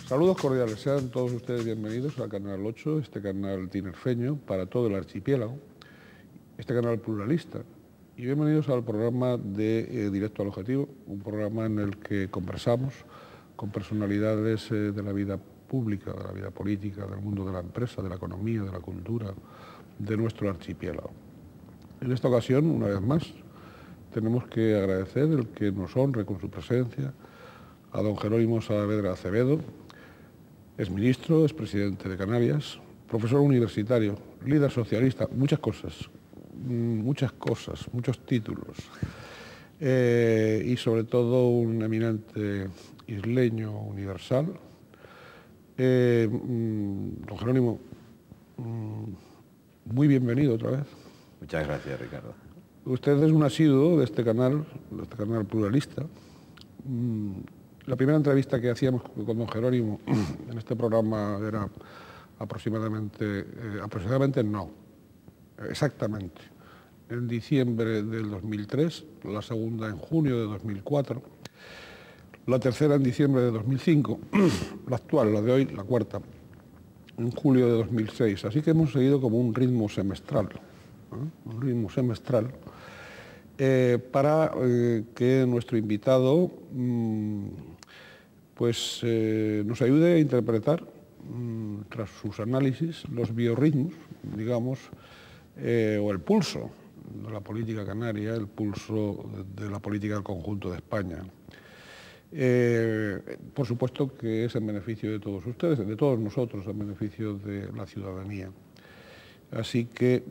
Saludos cordiales, sean todos ustedes bienvenidos al Canal 8, este canal tinerfeño para todo el archipiélago, este canal pluralista. Y bienvenidos al programa de Directo al Objetivo, un programa en el que conversamos con personalidades de la vida pública, de la vida política, del mundo de la empresa, de la economía, de la cultura, de nuestro archipiélago. En esta ocasión, una vez más, tenemos que agradecer el que nos honre con su presencia a don Jerónimo Saavedra Acevedo. Es ministro, es presidente de Canarias, profesor universitario, líder socialista, muchas cosas, muchos títulos. Y sobre todo un eminente isleño universal. Don Jerónimo, muy bienvenido otra vez. Muchas gracias, Ricardo. Usted es un asiduo de este canal pluralista. La primera entrevista que hacíamos con don Jerónimo en este programa era exactamente, en diciembre del 2003, la segunda en junio de 2004, la tercera en diciembre de 2005, la actual, la de hoy, la cuarta, en julio de 2006. Así que hemos seguido como un ritmo semestral, para que nuestro invitado nos ayude a interpretar, tras sus análisis, los biorritmos, digamos, o el pulso de la política canaria, el pulso de la política del conjunto de España. Por supuesto que es en beneficio de todos ustedes, de todos nosotros, en beneficio de la ciudadanía. Así que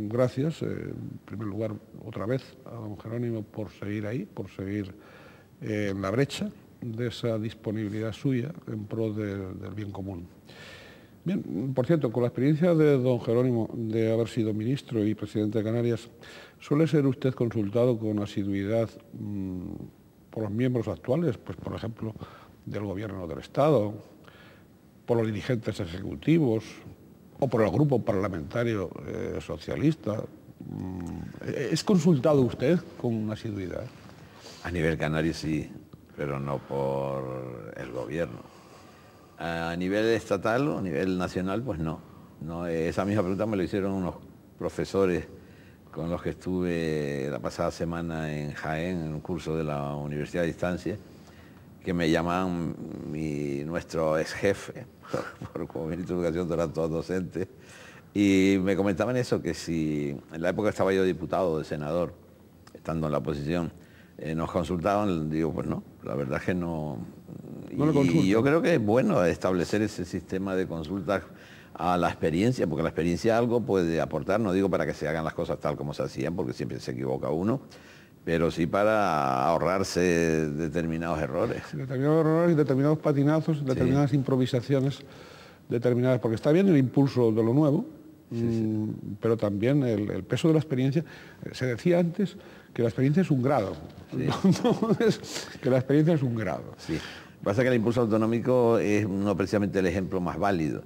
gracias, en primer lugar, otra vez, a don Jerónimo por seguir ahí, por seguir en la brecha de esa disponibilidad suya en pro del bien común. Bien, por cierto, con la experiencia de don Jerónimo de haber sido ministro y presidente de Canarias, ¿suele ser usted consultado con asiduidad por los miembros actuales, pues por ejemplo, del Gobierno del Estado, por los dirigentes ejecutivos o por el grupo parlamentario socialista? ¿Es consultado usted con asiduidad? A nivel canario sí, pero no por el gobierno. A nivel estatal o a nivel nacional, pues no. Esa misma pregunta me lo hicieron unos profesores con los que estuve la pasada semana en Jaén, en un curso de la Universidad de Distancia, que me llamaban nuestro ex jefe, como ministro de Educación, era todo docente, y me comentaban eso, que si en la época estaba yo diputado, de senador, estando en la oposición, nos consultaban, digo, pues no, la verdad es que no. Y yo creo que es bueno establecer ese sistema de consultas a la experiencia, porque la experiencia algo puede aportar, no digo para que se hagan las cosas tal como se hacían, porque siempre se equivoca uno, pero sí para ahorrarse determinados errores. Determinados errores y determinados patinazos, determinadas improvisaciones, determinadas, porque está bien el impulso de lo nuevo, pero también el peso de la experiencia. Se decía antes que la experiencia es un grado, que la experiencia es un grado. Sí. Pasa que el impulso autonómico es no precisamente el ejemplo más válido,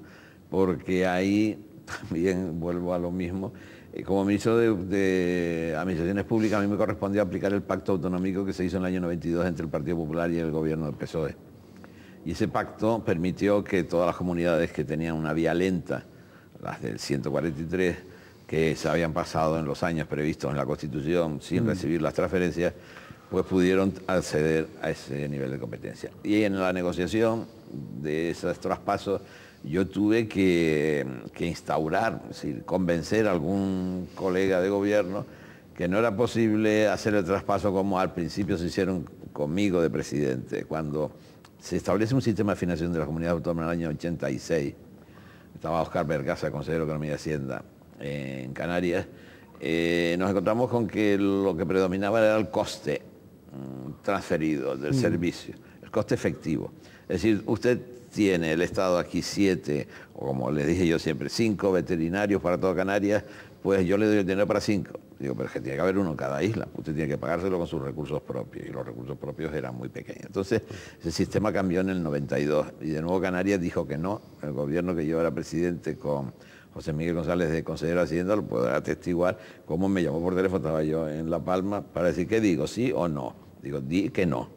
porque ahí también vuelvo a lo mismo. Como ministro de Administraciones Públicas, a mí me correspondió aplicar el pacto autonómico que se hizo en el año 92 entre el Partido Popular y el gobierno del PSOE. Y ese pacto permitió que todas las comunidades que tenían una vía lenta, las del 143, que se habían pasado en los años previstos en la Constitución sin recibir las transferencias, pues pudieron acceder a ese nivel de competencia. Y en la negociación de esos traspasos, yo tuve que instaurar, es decir, convencer a algún colega de gobierno que no era posible hacer el traspaso como al principio se hicieron conmigo de presidente. Cuando se establece un sistema de financiación de las comunidades autónomas en el año 86, estaba Óscar Bergaza, consejero de Economía y Hacienda en Canarias, nos encontramos con que lo que predominaba era el coste transferido del servicio, el coste efectivo. Es decir, usted tiene el Estado aquí 7, o como le dije yo siempre, 5 veterinarios para toda Canarias, pues yo le doy el dinero para 5. Digo, pero es que tiene que haber uno en cada isla. Usted tiene que pagárselo con sus recursos propios, y los recursos propios eran muy pequeños. Entonces, ese sistema cambió en el 92, y de nuevo Canarias dijo que no. El gobierno que yo era presidente con José Miguel González, de consejero de Hacienda, lo puedo atestiguar, cómo me llamó por teléfono, estaba yo en La Palma, para decir, ¿qué digo? ¿Sí o no? Digo, di que no.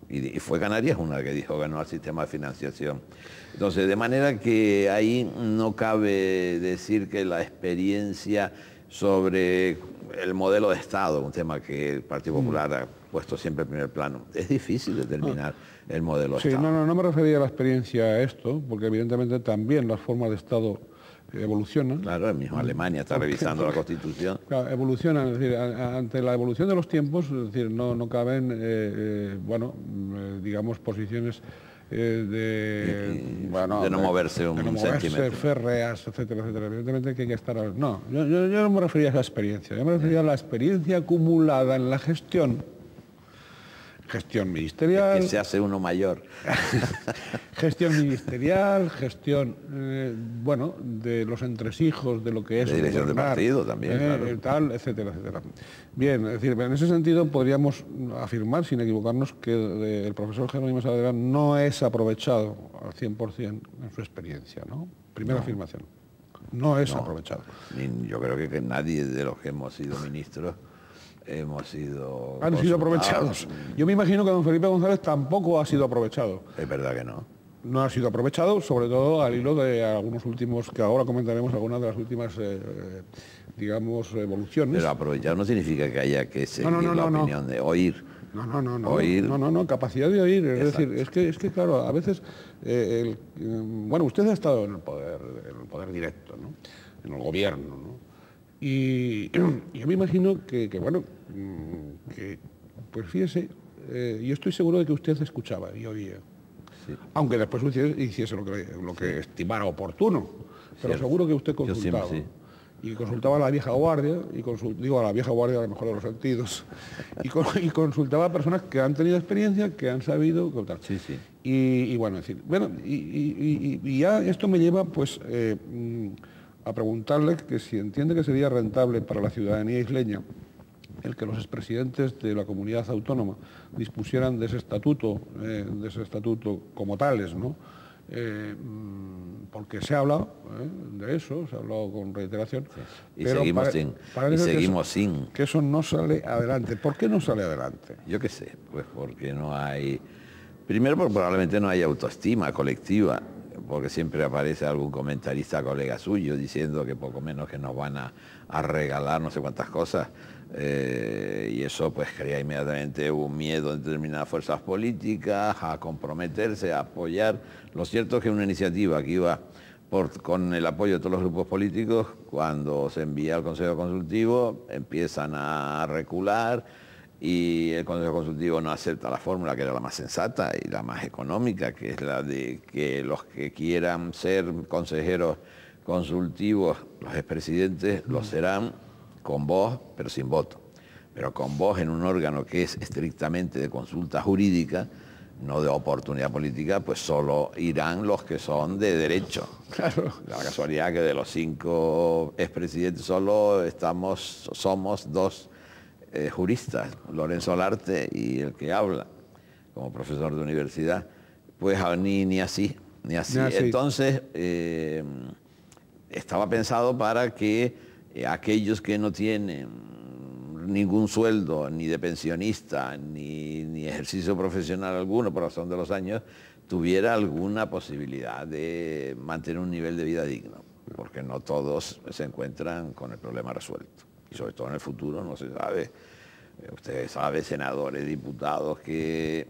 Y fue Canarias una que dijo que no al sistema de financiación. Entonces, de manera que ahí no cabe decir que la experiencia sobre el modelo de Estado, un tema que el Partido Popular ha puesto siempre en primer plano, es difícil determinar el modelo de Sí, Estado. no me refería a la experiencia a esto, porque evidentemente también las formas de Estado evolucionan. Claro, el mismo Alemania está revisando la Constitución. Claro, evolucionan, es decir, ante la evolución de los tiempos, es decir, no caben, digamos, posiciones De no moverse un centímetro. férreas, etcétera, etcétera. Evidentemente que hay que estar... No, yo no me refería a esa experiencia, yo me refería a la experiencia acumulada en la gestión ministerial... Que se hace uno mayor. Gestión ministerial, gestión, de los entresijos, de lo que es... De dirección de partido también, claro. Tal, etcétera, etcétera. Bien, es decir, en ese sentido podríamos afirmar, sin equivocarnos, que el profesor Jerónimo Saavedra no es aprovechado al 100% en su experiencia, ¿no? Primera afirmación. No es aprovechado. Yo creo que nadie de los que hemos sido ministros hemos sido... Han sido aprovechados. Yo me imagino que don Felipe González tampoco ha sido aprovechado. Es verdad que no. No ha sido aprovechado, sobre todo al hilo de algunos últimos, que ahora comentaremos algunas de las últimas, digamos, evoluciones. Pero aprovechar no significa que haya que seguir la opinión de oír. No, capacidad de oír. Es decir, es que claro, a veces, usted ha estado en el poder directo, ¿no? En el gobierno, ¿no? Y yo me imagino que pues fíjese, yo estoy seguro de que usted escuchaba y oía. Sí. Aunque después hiciese lo que estimara oportuno, pero cierto. Seguro que usted consultaba. Siempre, sí. Y consultaba a la vieja guardia, digo a la vieja guardia a lo mejor de los sentidos, y consultaba a personas que han tenido experiencia, que han sabido contar. Sí, sí. Y ya esto me lleva pues a preguntarle que si entiende que sería rentable para la ciudadanía isleña el que los expresidentes de la comunidad autónoma dispusieran de ese estatuto como tales, ¿no? Porque se ha hablado de eso, se ha hablado con reiteración. Sí. Y seguimos sin. Que eso no sale adelante. ¿Por qué no sale adelante? Yo qué sé, pues porque no hay... Primero, porque probablemente no hay autoestima colectiva, porque siempre aparece algún comentarista colega suyo diciendo que poco menos que nos van a regalar no sé cuántas cosas, y eso pues crea inmediatamente un miedo en determinadas fuerzas políticas a comprometerse, a apoyar. Lo cierto es que una iniciativa que iba con el apoyo de todos los grupos políticos, cuando se envía al Consejo Consultivo empiezan a recular, y el Consejo Consultivo no acepta la fórmula que era la más sensata y la más económica, que es la de que los que quieran ser consejeros consultivos, los expresidentes, lo serán con voz, pero sin voto. Pero con voz en un órgano que es estrictamente de consulta jurídica, no de oportunidad política, pues solo irán los que son de derecho. Claro. La casualidad que de los 5 expresidentes solo somos 2 juristas, Lorenzo Olarte y el que habla como profesor de universidad, pues ni así. Entonces, estaba pensado para que aquellos que no tienen ningún sueldo, ni de pensionista, ni ejercicio profesional alguno por razón de los años, tuviera alguna posibilidad de mantener un nivel de vida digno, porque no todos se encuentran con el problema resuelto. Y sobre todo en el futuro no se sabe. Usted sabe, senadores, diputados, que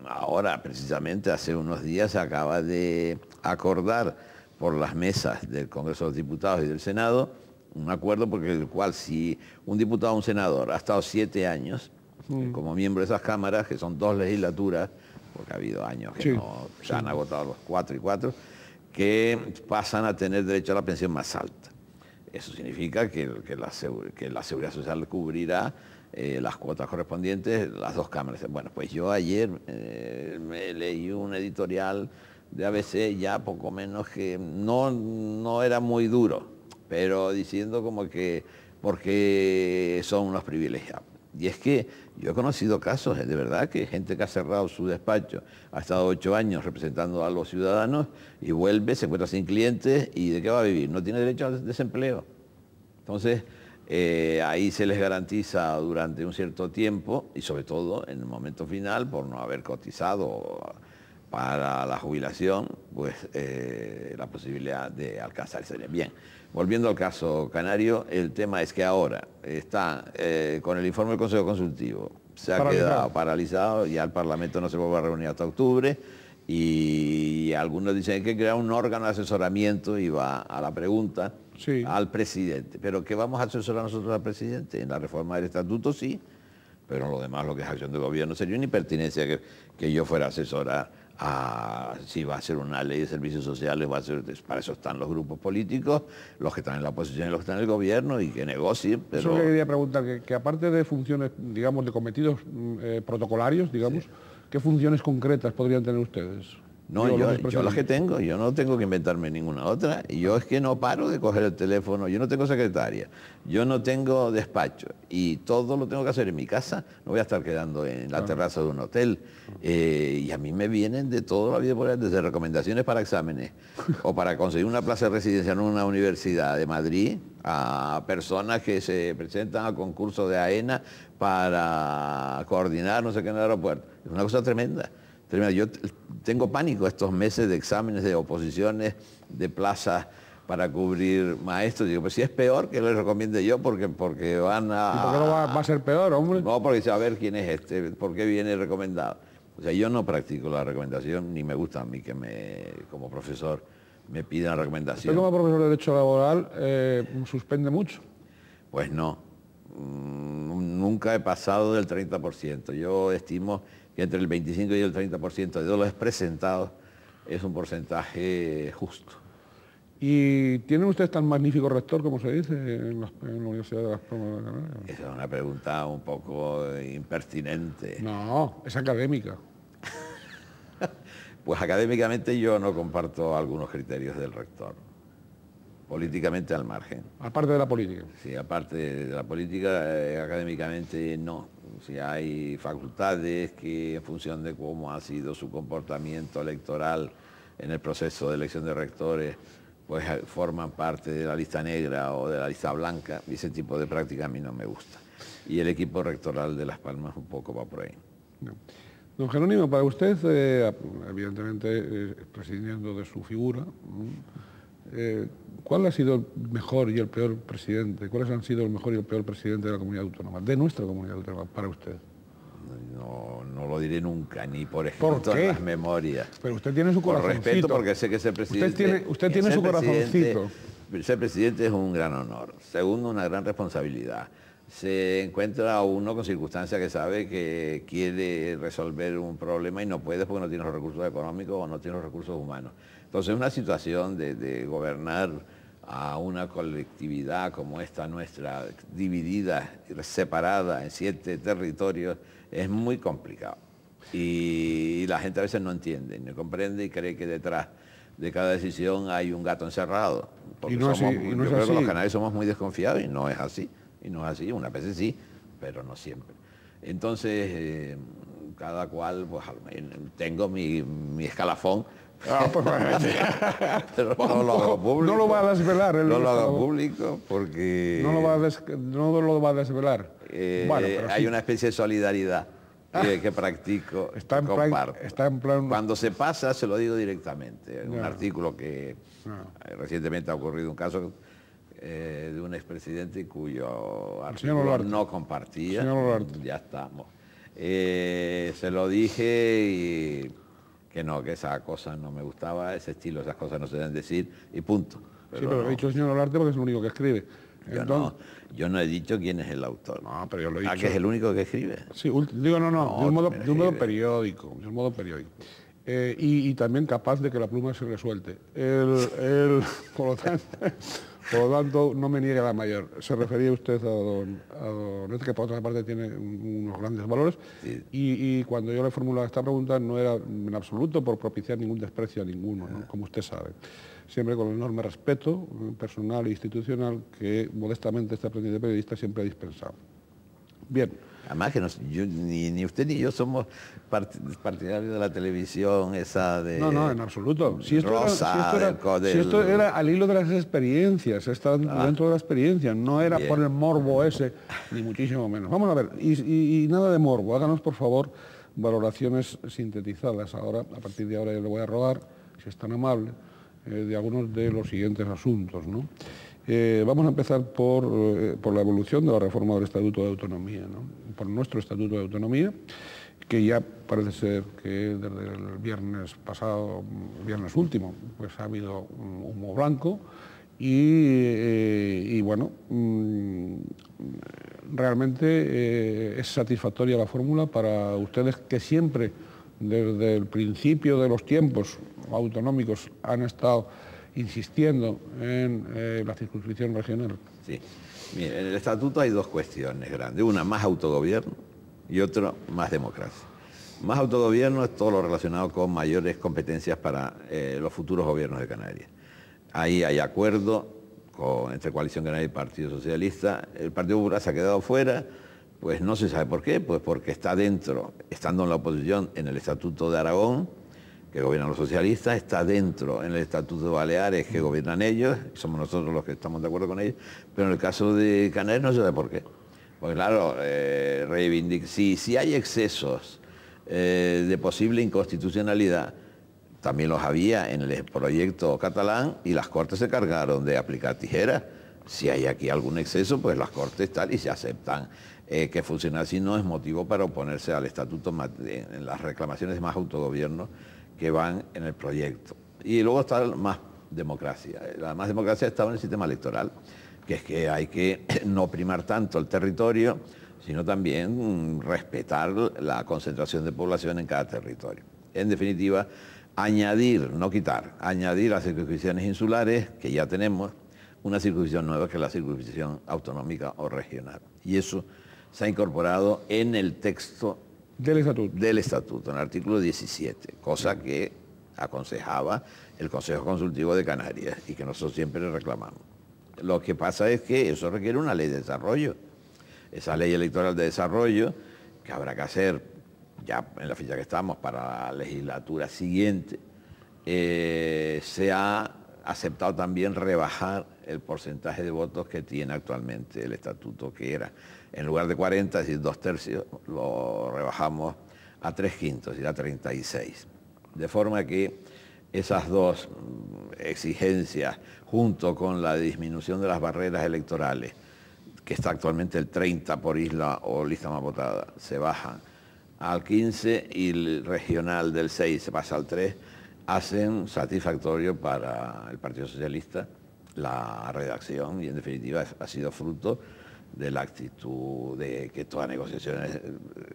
ahora, precisamente hace unos días, se acaba de acordar por las mesas del Congreso de los Diputados y del Senado un acuerdo por el cual si un diputado o un senador ha estado 7 años como miembro de esas cámaras, que son 2 legislaturas, porque ha habido años que se han agotado los 4 y 4, que pasan a tener derecho a la pensión más alta. Eso significa que la Seguridad Social cubrirá las cuotas correspondientes, las 2 cámaras. Bueno, pues yo ayer me leí un editorial de ABC, ya poco menos que no era muy duro, pero diciendo como que porque son unos privilegiados. Y es que yo he conocido casos, de verdad, que gente que ha cerrado su despacho, ha estado 8 años representando a los ciudadanos y vuelve, se encuentra sin clientes y ¿de qué va a vivir? No tiene derecho al desempleo. Entonces, Ahí se les garantiza durante un cierto tiempo y sobre todo en el momento final, por no haber cotizado para la jubilación, pues la posibilidad de alcanzarse. Bien, volviendo al caso canario, el tema es que ahora está con el informe del Consejo Consultivo, se ha quedado paralizado, ya el Parlamento no se vuelve a reunir hasta octubre y algunos dicen que hay que crear un órgano de asesoramiento y va a la pregunta al presidente. ¿Pero qué vamos a asesorar nosotros al presidente? En la reforma del estatuto sí, pero en lo demás, lo que es acción de gobierno, sería una impertinencia que yo fuera a asesorar si va a ser una ley de servicios sociales, para eso están los grupos políticos, los que están en la oposición y los que están en el gobierno y que negocien. Pero... Eso le quería preguntar, que aparte de funciones, digamos, de cometidos protocolarios, digamos, ¿qué funciones concretas podrían tener ustedes? No, yo las que tengo, yo no tengo que inventarme ninguna otra. Y yo es que no paro de coger el teléfono, yo no tengo secretaria, yo no tengo despacho y todo lo tengo que hacer en mi casa. No voy a estar quedando en la terraza de un hotel. Y a mí me vienen de toda la vida por ahí, desde recomendaciones para exámenes o para conseguir una plaza de residencia en una universidad de Madrid, a personas que se presentan a concursos de AENA para coordinar no sé qué en el aeropuerto. Es una cosa tremenda. Yo tengo pánico estos meses de exámenes, de oposiciones, de plazas para cubrir maestros. Digo, pues si es peor, que les recomiende yo, porque van a... ¿Y por qué no va a ser peor, hombre? No, porque dice, a ver quién es este, por qué viene recomendado. O sea, yo no practico la recomendación, ni me gusta a mí que como profesor, me pidan recomendación. ¿Usted como profesor de Derecho Laboral suspende mucho? Pues no. Nunca he pasado del 30%. Yo estimo que entre el 25 y el 30% de los presentados es un porcentaje justo. ¿Y tienen ustedes tan magnífico rector, como se dice, en la Universidad de Las Palmas de Canarias? Esa es una pregunta un poco impertinente. No, es académica. Pues académicamente yo no comparto algunos criterios del rector. Políticamente al margen. Aparte de la política. Sí, aparte de la política, académicamente no. Si hay facultades que en función de cómo ha sido su comportamiento electoral en el proceso de elección de rectores, pues forman parte de la lista negra o de la lista blanca, y ese tipo de práctica a mí no me gusta. Y el equipo rectoral de Las Palmas un poco va por ahí. No. Don Jerónimo, para usted, evidentemente, prescindiendo de su figura, ¿cuál ha sido el mejor y el peor presidente? ¿Cuáles han sido el mejor y el peor presidente de la comunidad autónoma, de nuestra comunidad autónoma, para usted? No lo diré nunca, ni por ejemplo en las memorias. Pero usted tiene su corazoncito. Por respeto, porque sé que ser presidente... Usted tiene su corazoncito. Ser presidente es un gran honor. Segundo, una gran responsabilidad. Se encuentra uno con circunstancias que sabe que quiere resolver un problema y no puede porque no tiene los recursos económicos o no tiene los recursos humanos. Entonces, una situación de gobernar a una colectividad como esta nuestra, dividida y separada en 7 territorios, es muy complicado. Y la gente a veces no entiende, no comprende y cree que detrás de cada decisión hay un gato encerrado. Porque yo creo que los canarios somos muy desconfiados y no es así. Y no es así, unas veces sí, pero no siempre. Entonces, cada cual, pues tengo mi escalafón. Pero no lo hago público. No lo va a desvelar. No lo hago público porque... No lo va a desvelar. Bueno, hay una especie de solidaridad que practico, comparto. Está en plan... Cuando se pasa, se lo digo directamente. Un artículo que recientemente ha ocurrido un caso de un expresidente cuyo artículo no compartía. Ya estamos. Se lo dije y que no, que esa cosa no me gustaba, ese estilo, esas cosas no se deben decir y punto. Pero he dicho el señor Olarte porque es el único que escribe. Yo no he dicho quién es el autor. No, pero yo lo he dicho. ¿A que es el único que escribe? Sí, digo de un modo periódico. Y también capaz de que la pluma se resuelte. Por lo tanto, no me niegue la mayor. Se refería usted a don Este, que por otra parte tiene unos grandes valores. Sí. Y cuando yo le formulaba esta pregunta no era en absoluto por propiciar ningún desprecio a ninguno, ¿no? Como usted sabe. Siempre con el enorme respeto personal e institucional que modestamente este aprendiz de periodista siempre ha dispensado. Bien. Además que ni usted ni yo somos partidarios de la televisión esa de... No, en absoluto. Si esto, Rosa, si esto era al hilo de las experiencias, está dentro de la experiencia, no era por el morbo ese, ni muchísimo menos. Vamos a ver, y nada de morbo, háganos por favor valoraciones sintetizadas ahora, a partir de ahora yo le voy a rogar, si es tan amable, de algunos de los siguientes asuntos, ¿no? Vamos a empezar por la evolución de la reforma del Estatuto de Autonomía, ¿no? Por nuestro Estatuto de Autonomía, que ya parece ser que desde el viernes pasado, viernes último, pues ha habido un humo blanco y bueno, realmente es satisfactoria la fórmula para ustedes que siempre, desde el principio de los tiempos autonómicos, han estado insistiendo en la circunscripción regional. Sí. Mire, en el estatuto hay dos cuestiones grandes, una más autogobierno y otra más democracia. Más autogobierno es todo lo relacionado con mayores competencias para los futuros gobiernos de Canarias. Ahí hay acuerdo entre Coalición Canaria y Partido Socialista. El Partido Popular se ha quedado fuera, pues no se sabe por qué, pues porque está dentro, estando en la oposición, en el Estatuto de Aragón, que gobiernan los socialistas, está dentro en el Estatuto de Baleares, que gobiernan ellos, somos nosotros los que estamos de acuerdo con ellos, pero en el caso de Canarias no se sabe por qué. Pues claro, si hay excesos de posible inconstitucionalidad, también los había en el proyecto catalán y las Cortes se cargaron de aplicar tijeras. Si hay aquí algún exceso, pues las Cortes tal y se aceptan. Que funciona así no es motivo para oponerse al estatuto en las reclamaciones de más autogobierno que van en el proyecto. Y luego está más democracia. La más democracia estaba en el sistema electoral, que es que hay que no primar tanto el territorio, sino también respetar la concentración de población en cada territorio. En definitiva, añadir, no quitar, añadir las circunscripciones insulares, que ya tenemos, una circunscripción nueva que es la circunscripción autonómica o regional. Y eso se ha incorporado en el texto del estatuto, en el artículo 17, cosa que aconsejaba el Consejo Consultivo de Canarias y que nosotros siempre reclamamos. Lo que pasa es que eso requiere una ley de desarrollo. Esa ley electoral de desarrollo, que habrá que hacer ya en la fecha que estamos para la legislatura siguiente, se ha aceptado también rebajar el porcentaje de votos que tiene actualmente el estatuto, que era, en lugar de 40, es decir, 2/3, lo rebajamos a 3/5, es decir, a 36. De forma que esas dos exigencias, junto con la disminución de las barreras electorales, que está actualmente el 30 por isla o lista más votada, se baja al 15 y el regional del 6 se pasa al 3, hacen satisfactorio para el Partido Socialista la redacción y en definitiva ha sido fruto de la actitud de que todas las negociaciones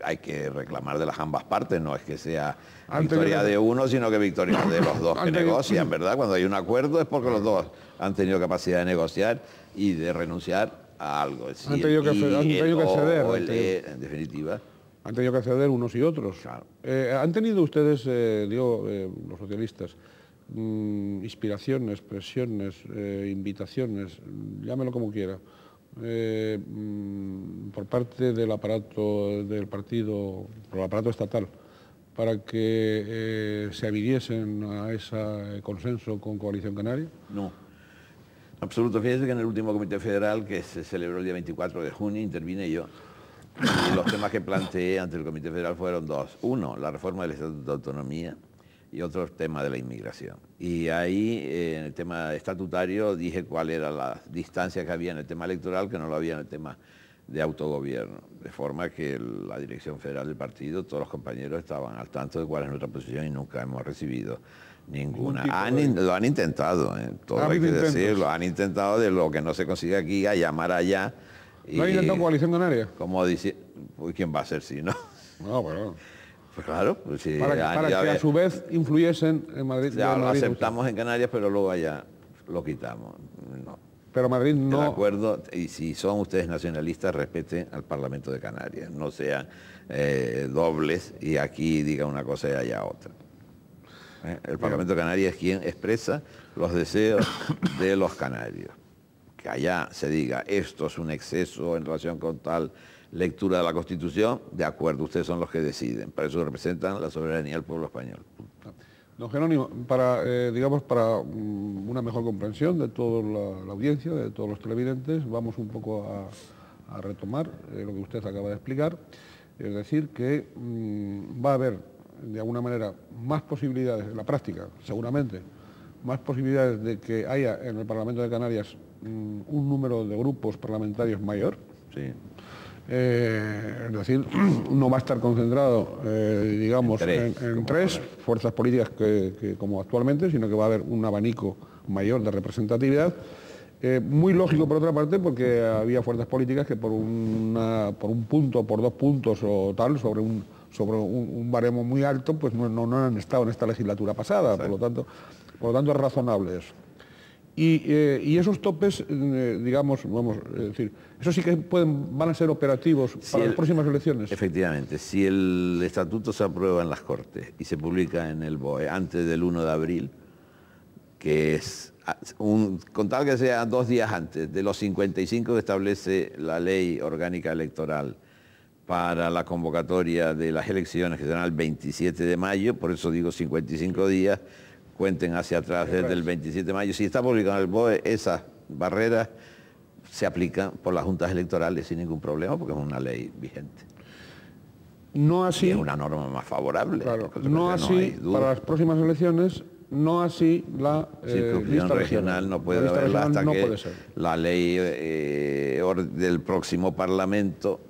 hay que reclamar de las ambas partes, no es que sea victoria de uno, sino que victoria de los dos que negocian, ¿verdad? Cuando hay un acuerdo es porque los dos han tenido capacidad de negociar y de renunciar a algo. Es decir, han tenido que ceder. En definitiva. Han tenido que ceder unos y otros. Claro. ¿Han tenido ustedes, los socialistas, inspiraciones, presiones, invitaciones, llámelo como quiera, por parte del aparato del partido, por el aparato estatal, para que se adhiriesen a ese consenso con Coalición Canaria? No. En absoluto. Fíjense que en el último Comité Federal, que se celebró el día 24 de junio, intervine yo. Y los temas que planteé ante el Comité Federal fueron dos. Uno, la reforma del Estatuto de Autonomía y otro, el tema de la inmigración. Y ahí, en el tema estatutario, dije cuál era la distancia que había en el tema electoral, que no lo había en el tema de autogobierno. De forma que la dirección federal del partido, todos los compañeros estaban al tanto de cuál es nuestra posición y nunca hemos recibido ninguna. Lo han intentado, todo hay que decirlo, han intentado de lo que no se consigue aquí a llamar allá. ¿No ha intentado Coalición Canaria? Como dice, pues ¿quién va a ser si no? No, bueno. Pues claro. Pues sí, para que a su vez influyesen en Madrid. Ya lo aceptamos en Canarias, pero luego allá lo quitamos. No. Pero Madrid no... De acuerdo, y si son ustedes nacionalistas, respeten al Parlamento de Canarias. No sean dobles y aquí diga una cosa y allá otra. El Parlamento de Canarias es quien expresa los deseos de los canarios. Que allá se diga esto es un exceso en relación con tal lectura de la Constitución, de acuerdo, ustedes son los que deciden. Para eso representan la soberanía del pueblo español. Don Jerónimo, para una mejor comprensión de toda la audiencia, de todos los televidentes, vamos un poco a retomar lo que usted acaba de explicar. Es decir, que va a haber, de alguna manera, más posibilidades, en la práctica, seguramente, más posibilidades de que haya en el Parlamento de Canarias un número de grupos parlamentarios mayor. Sí. Es decir, no va a estar concentrado, digamos, en tres fuerzas políticas que como actualmente, sino que va a haber un abanico mayor de representatividad. Muy lógico, por otra parte, porque había fuerzas políticas que por un punto, por 2 puntos o tal, sobre un baremo muy alto, pues no han estado en esta legislatura pasada. Por lo tanto es razonable eso. Y esos topes, digamos, vamos a decir, eso sí que van a ser operativos para las próximas elecciones. Efectivamente, si el estatuto se aprueba en las Cortes y se publica en el BOE antes del 1 de abril, que es con tal que sea 2 días antes de los 55 que establece la ley orgánica electoral para la convocatoria de las elecciones, que serán el 27 de mayo, por eso digo 55 días, cuenten hacia atrás desde el 27 de mayo. Si está publicado en el BOE, esas barreras se aplican por las juntas electorales sin ningún problema, porque es una ley vigente. No así. Y es una norma más favorable. Claro, no así para las próximas elecciones, no así la lista regional. No puede haberla hasta que la ley del próximo Parlamento,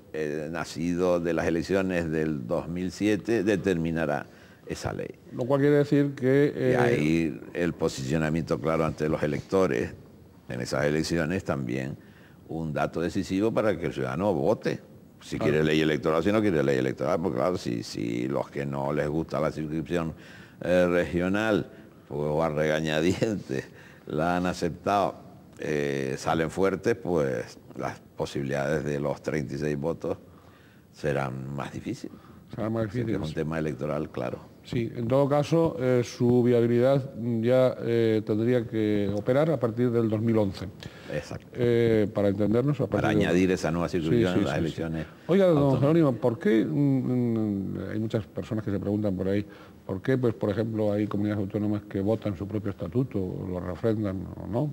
nacido de las elecciones del 2007, determinará esa ley. Lo cual quiere decir que... Y ahí el posicionamiento claro ante los electores en esas elecciones también un dato decisivo para que el ciudadano vote. Si quiere ley electoral, si no quiere ley electoral, porque claro, si los que no les gusta la circunscripción regional, pues a regañadientes la han aceptado, salen fuertes, pues las posibilidades de los 36 votos serán más difíciles. Serán más difíciles. Es un tema electoral, claro. Sí, en todo caso, su viabilidad ya tendría que operar a partir del 2011. Exacto. Para entendernos. Para añadir esa nueva circunscripción en las elecciones. Oiga, don Jerónimo, ¿por qué hay muchas personas que se preguntan por ahí, por qué, pues, por ejemplo, hay comunidades autónomas que votan su propio estatuto, lo refrendan o no?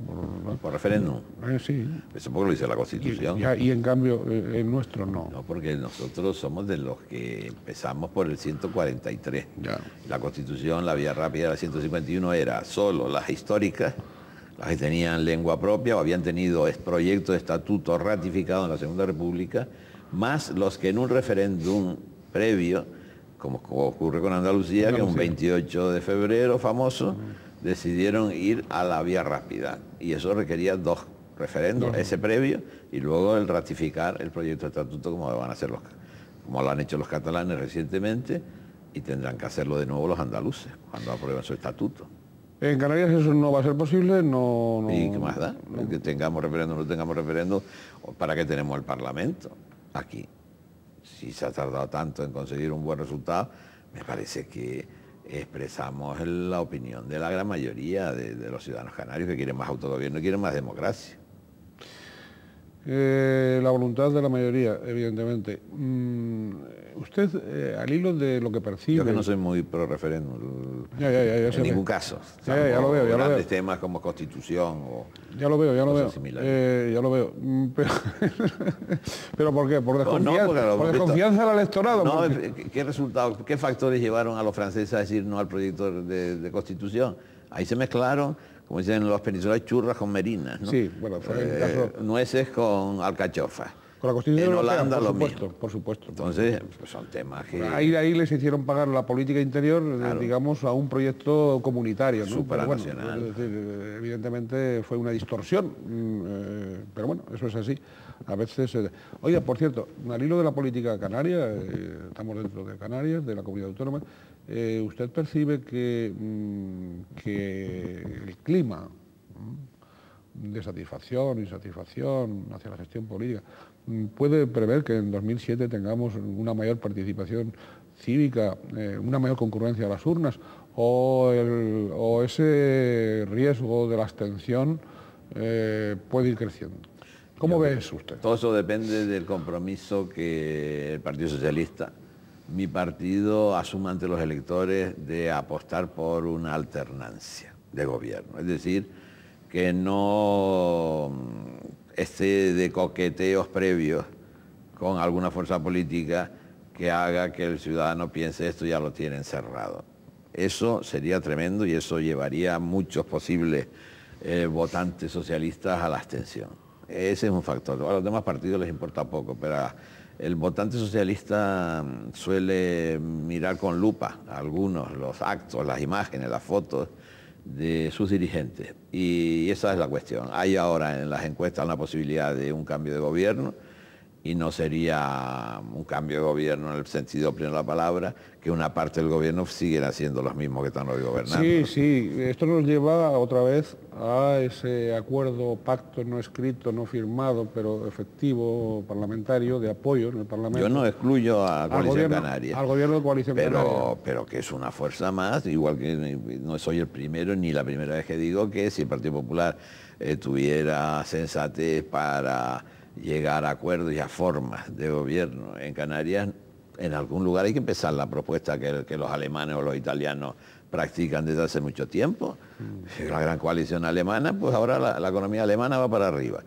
¿Por referéndum? Sí. Eso porque lo dice la Constitución. Y en cambio, el nuestro no. No, porque nosotros somos de los que empezamos por el 143. Ya. La Constitución, la vía rápida de la 151 era solo las históricas, las que tenían lengua propia o habían tenido proyecto de estatuto ratificado en la Segunda República, más los que en un referéndum previo, como ocurre con Andalucía, que un 28 de febrero famoso, decidieron ir a la vía rápida. Y eso requería 2 referéndums, ese previo y luego el ratificar el proyecto de estatuto como lo han hecho los catalanes recientemente, y tendrán que hacerlo de nuevo los andaluces cuando aprueben su estatuto. En Canarias eso no va a ser posible, no... ¿Y qué más da? Que tengamos referéndum o no tengamos referéndum, ¿para qué tenemos el Parlamento aquí? Si se ha tardado tanto en conseguir un buen resultado, me parece que expresamos la opinión de la gran mayoría de los ciudadanos canarios, que quieren más autogobierno y quieren más democracia. La voluntad de la mayoría, evidentemente. Usted, al hilo de lo que percibe... Yo que no soy muy pro referéndum, ya en ningún caso. Ya lo veo, ya lo veo. Grandes temas como Constitución o... Ya lo veo. Ya lo veo. ¿Pero por qué? ¿Por desconfianza, por desconfianza del electorado? No, ¿qué resultados, qué factores llevaron a los franceses a decir no al proyecto de Constitución? Ahí se mezclaron, como dicen los peninsulares, churras con merinas, ¿no? Sí, bueno, fue el caso... Nueces con alcachofa. Con la Constitución en Holanda europea, lo mismo. Por supuesto. Entonces, pues son temas que... Ahí les hicieron pagar la política interior, claro, digamos, a un proyecto comunitario, ¿no? Supranacional. Bueno, es decir, evidentemente fue una distorsión, pero bueno, eso es así. A veces... Oiga, por cierto, al hilo de la política canaria, estamos dentro de Canarias, de la comunidad autónoma, ¿usted percibe que el clima de satisfacción, insatisfacción hacia la gestión política puede prever que en 2007 tengamos una mayor participación cívica, una mayor concurrencia a las urnas, o ese riesgo de la abstención puede ir creciendo? ¿Cómo ve eso usted? Todo eso depende del compromiso que el Partido Socialista, mi partido, asuma ante los electores de apostar por una alternancia de gobierno. Es decir, que no esté de coqueteos previos con alguna fuerza política que haga que el ciudadano piense esto ya lo tienen cerrado. Eso sería tremendo y eso llevaría a muchos posibles votantes socialistas a la abstención. Ese es un factor. A los demás partidos les importa poco, pero el votante socialista suele mirar con lupa algunos, los actos, las imágenes, las fotos de sus dirigentes. Y esa es la cuestión. Hay ahora en las encuestas una posibilidad de un cambio de gobierno, y no sería un cambio de gobierno en el sentido pleno de la palabra, que una parte del gobierno siguen siendo los mismos que están hoy gobernando. Sí, sí, esto nos lleva otra vez a ese acuerdo, pacto no escrito, no firmado, pero efectivo parlamentario de apoyo en el Parlamento. Yo no excluyo a Coalición Canaria. Al gobierno de Coalición Canaria. Pero que es una fuerza más, igual que no soy el primero ni la primera vez que digo que si el Partido Popular tuviera sensatez para llegar a acuerdos y a formas de gobierno en Canarias, en algún lugar hay que empezar la propuesta que los alemanes o los italianos practican desde hace mucho tiempo. La gran coalición alemana, pues ahora la economía alemana va para arriba.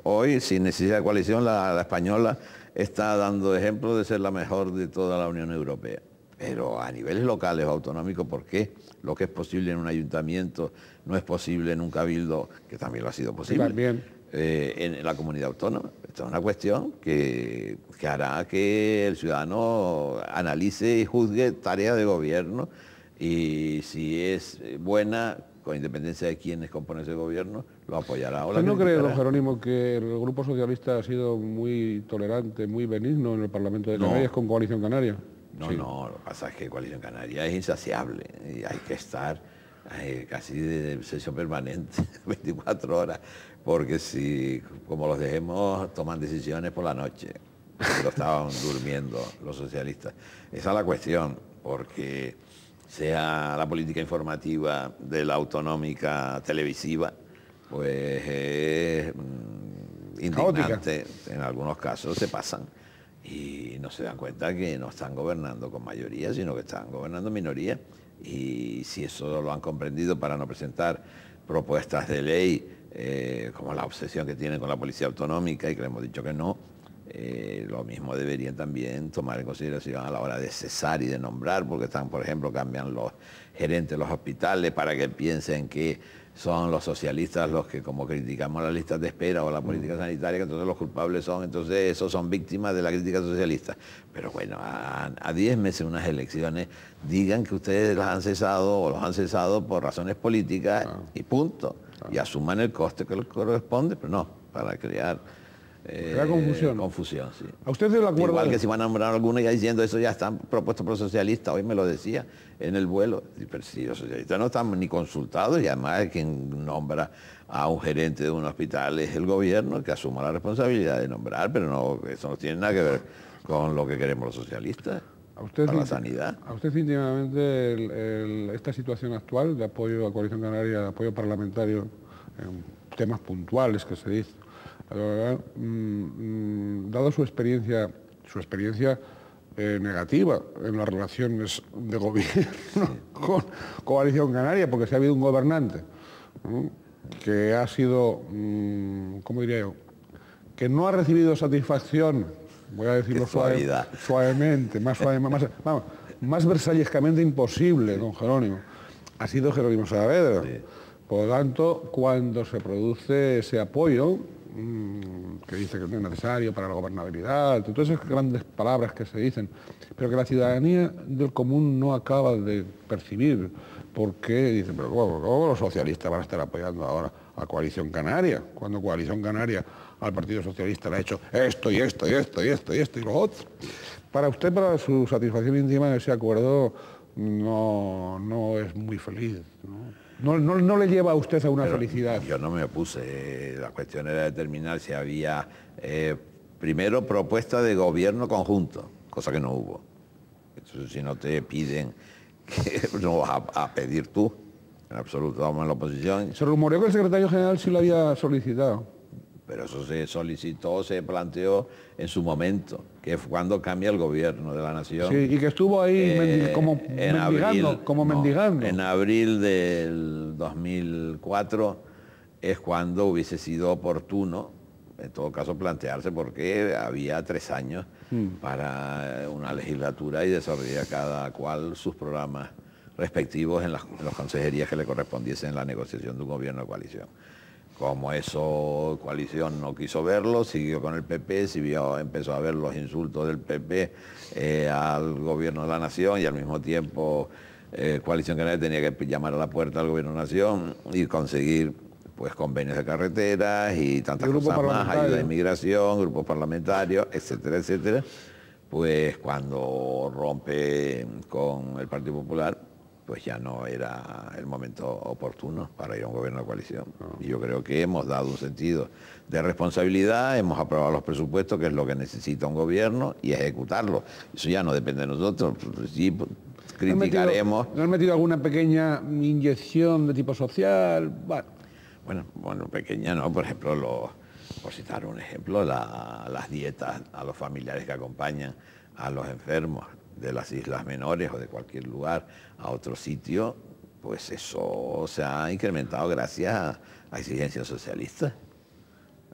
Hoy, sin necesidad de coalición, la española está dando ejemplo de ser la mejor de toda la Unión Europea. Pero a niveles locales o autonómicos, ¿por qué? Lo que es posible en un ayuntamiento no es posible en un cabildo, que también lo ha sido posible. También. En la comunidad autónoma. Esta es una cuestión que hará que el ciudadano analice y juzgue tareas de gobierno, y si es buena, con independencia de quiénes componen ese gobierno, lo apoyará. ¿Usted no cree, don Jerónimo, que el Grupo Socialista ha sido muy tolerante, muy benigno en el Parlamento de Canarias con Coalición Canaria? No, sí. No, lo que pasa es que Coalición Canaria es insaciable y hay que estar casi de sesión permanente, 24 horas, porque si, como los dejemos, toman decisiones por la noche, pero estaban durmiendo los socialistas. Esa es la cuestión, porque sea la política informativa de la autonómica televisiva, pues es indignante. En algunos casos se pasan y no se dan cuenta que no están gobernando con mayoría, sino que están gobernando en minoría. Y si eso lo han comprendido para no presentar propuestas de ley, como la obsesión que tienen con la policía autonómica y que le hemos dicho que no, lo mismo deberían también tomar en consideración a la hora de cesar y de nombrar, porque están, por ejemplo, cambian los gerentes de los hospitales para que piensen que son los socialistas los que, como criticamos las listas de espera o la política sanitaria, que entonces los culpables son, entonces esos son víctimas de la crítica socialista. Pero bueno, a 10 meses de unas elecciones, digan que ustedes las han cesado o los han cesado por razones políticas y punto. Y asuman el coste que les corresponde, pero no, para crear confusión. Confusión, sí. ¿A usted de acuerdo? Igual que si van a nombrar alguno ya diciendo eso ya están propuestos por los socialistas, hoy me lo decía en el vuelo, pero si los socialistas no están ni consultados, y además quien nombra a un gerente de un hospital es el gobierno, que asuma la responsabilidad de nombrar, pero no, eso no tiene nada que ver con lo que queremos los socialistas. Para la sanidad. ¿A usted íntimamente esta situación actual de apoyo a Coalición Canaria, de apoyo parlamentario en temas puntuales que se dice, dado su experiencia negativa en las relaciones de gobierno con Coalición Canaria, porque si ha habido un gobernante que ha sido, ¿cómo diría yo?, que no ha recibido satisfacción, voy a decirlo suavemente, más versallescamente imposible, don Jerónimo, ha sido Jerónimo Saavedra. Sí. Por lo tanto, cuando se produce ese apoyo, que dice que no es necesario para la gobernabilidad, todas esas grandes palabras que se dicen, pero que la ciudadanía del común no acaba de percibir, porque dicen, pero ¿cómo los socialistas van a estar apoyando ahora a Coalición Canaria, cuando Coalición Canaria al Partido Socialista le ha hecho esto y esto y esto y esto y esto y lo otro? Para usted, para su satisfacción íntima, ese acuerdo no es muy feliz, ¿no? No le lleva a usted a una felicidad. Yo no me opuse. La cuestión era determinar si había, primero, propuesta de gobierno conjunto, cosa que no hubo. Entonces, si no te piden, que no vas a pedir tú, en absoluto, vamos en la oposición. Se rumoreó que el secretario general sí lo había solicitado. pero eso se solicitó, se planteó en su momento, que fue cuando cambia el gobierno de la nación. Sí, y que estuvo ahí como mendigando. En abril del 2004 es cuando hubiese sido oportuno, en todo caso, plantearse, porque había 3 años para una legislatura y desarrollar cada cual sus programas respectivos en las consejerías que le correspondiesen en la negociación de un gobierno de coalición. Como eso coalición no quiso verlo, siguió con el PP, empezó a ver los insultos del PP al gobierno de la nación, y al mismo tiempo Coalición Canaria tenía que llamar a la puerta al gobierno de la nación y conseguir pues convenios de carreteras y tantas cosas más, ayuda de inmigración, grupos parlamentarios, etcétera, etcétera. Pues cuando rompe con el Partido Popular, pues ya no era el momento oportuno para ir a un gobierno de coalición. Y yo creo que hemos dado un sentido de responsabilidad, hemos aprobado los presupuestos, que es lo que necesita un gobierno, y ejecutarlo. Eso ya no depende de nosotros. Sí, criticaremos. ¿No han metido alguna pequeña inyección de tipo social? Bueno, pequeña no, por ejemplo, por citar un ejemplo, las dietas a los familiares que acompañan a los enfermos de las islas menores o de cualquier lugar a otro sitio, pues eso se ha incrementado gracias a exigencias socialistas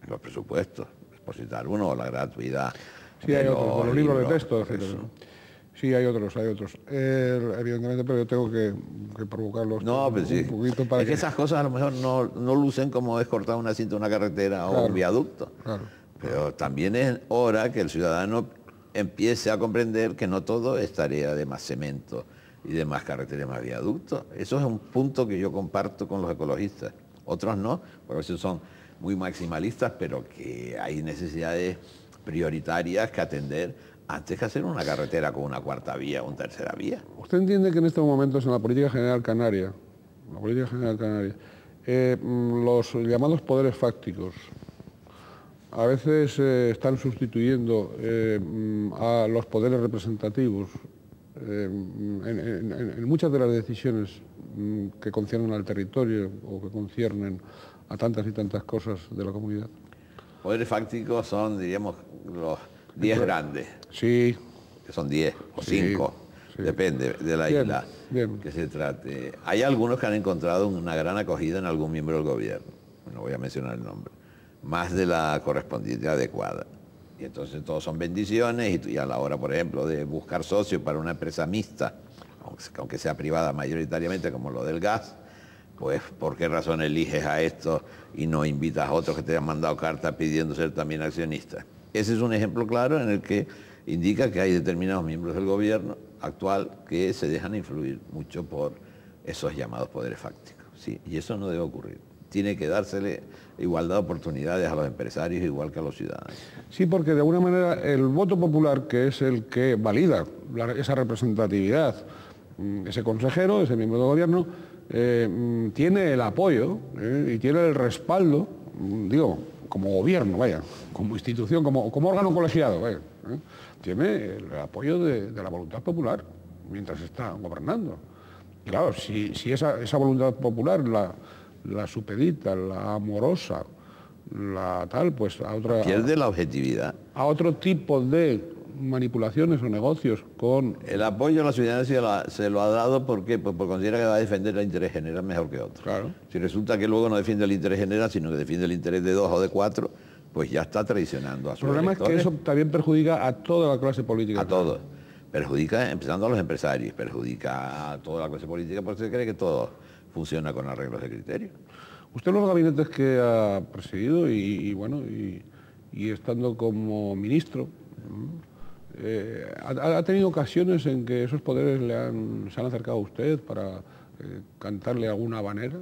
en los presupuestos, por citar uno, o la gratuidad. Sí, hay otros, los libros de texto, etc. Sí, hay otros. Evidentemente, pero yo tengo que provocarlos un poquito para que esas cosas a lo mejor no lucen como es cortar una cinta, una carretera o un viaducto. Claro. Pero también es hora que el ciudadano empiece a comprender que no todo es tarea de más cemento y de más carreteras, más viaductos. Eso es un punto que yo comparto con los ecologistas. Otros no, porque a veces son muy maximalistas, pero que hay necesidades prioritarias que atender antes que hacer una carretera con una 4ª vía o una 3ª vía. ¿Usted entiende que en estos momentos en la política general canaria, los llamados poderes fácticos a veces están sustituyendo a los poderes representativos en muchas de las decisiones que conciernen al territorio o que conciernen a tantas y tantas cosas de la comunidad? Poderes fácticos son, diríamos, los 10 grandes. Sí. Que son 10 o 5, sí. Depende de la isla que se trate. Hay algunos que han encontrado una gran acogida en algún miembro del gobierno, no voy a mencionar el nombre, más de la correspondiente adecuada. Y entonces todos son bendiciones, y a la hora, por ejemplo, de buscar socios para una empresa mixta, aunque sea privada mayoritariamente, como lo del gas, pues ¿por qué razón eliges a estos y no invitas a otros que te han mandado cartas pidiendo ser también accionistas? Ese es un ejemplo claro en el que indica que hay determinados miembros del gobierno actual que se dejan influir mucho por esos llamados poderes fácticos. ¿Sí? Y eso no debe ocurrir. Tiene que dársele igualdad de oportunidades a los empresarios igual que a los ciudadanos. Sí, porque de alguna manera el voto popular, que es el que valida esa representatividad, ese consejero, ese miembro del gobierno, tiene el apoyo y tiene el respaldo, digo, como gobierno, vaya, como institución, como órgano colegiado, vaya, tiene el apoyo de la voluntad popular mientras está gobernando. Y claro, si esa voluntad popular la supedita, la amorosa, la tal, pues a otra... Pierde la objetividad. A otro tipo de manipulaciones o negocios con... El apoyo a la ciudadanía se lo ha dado porque considera que va a defender el interés general mejor que otro. Claro. Si resulta que luego no defiende el interés general, sino que defiende el interés de 2 o de 4, pues ya está traicionando a sus electores. El problema es que eso también perjudica a toda la clase política. A todos. Perjudica, empezando a los empresarios, perjudica a toda la clase política porque se cree que todo funciona con arreglos de criterio. Usted los gabinetes que ha presidido y estando como ministro, ¿ha tenido ocasiones en que esos poderes se han acercado a usted para cantarle alguna habanera?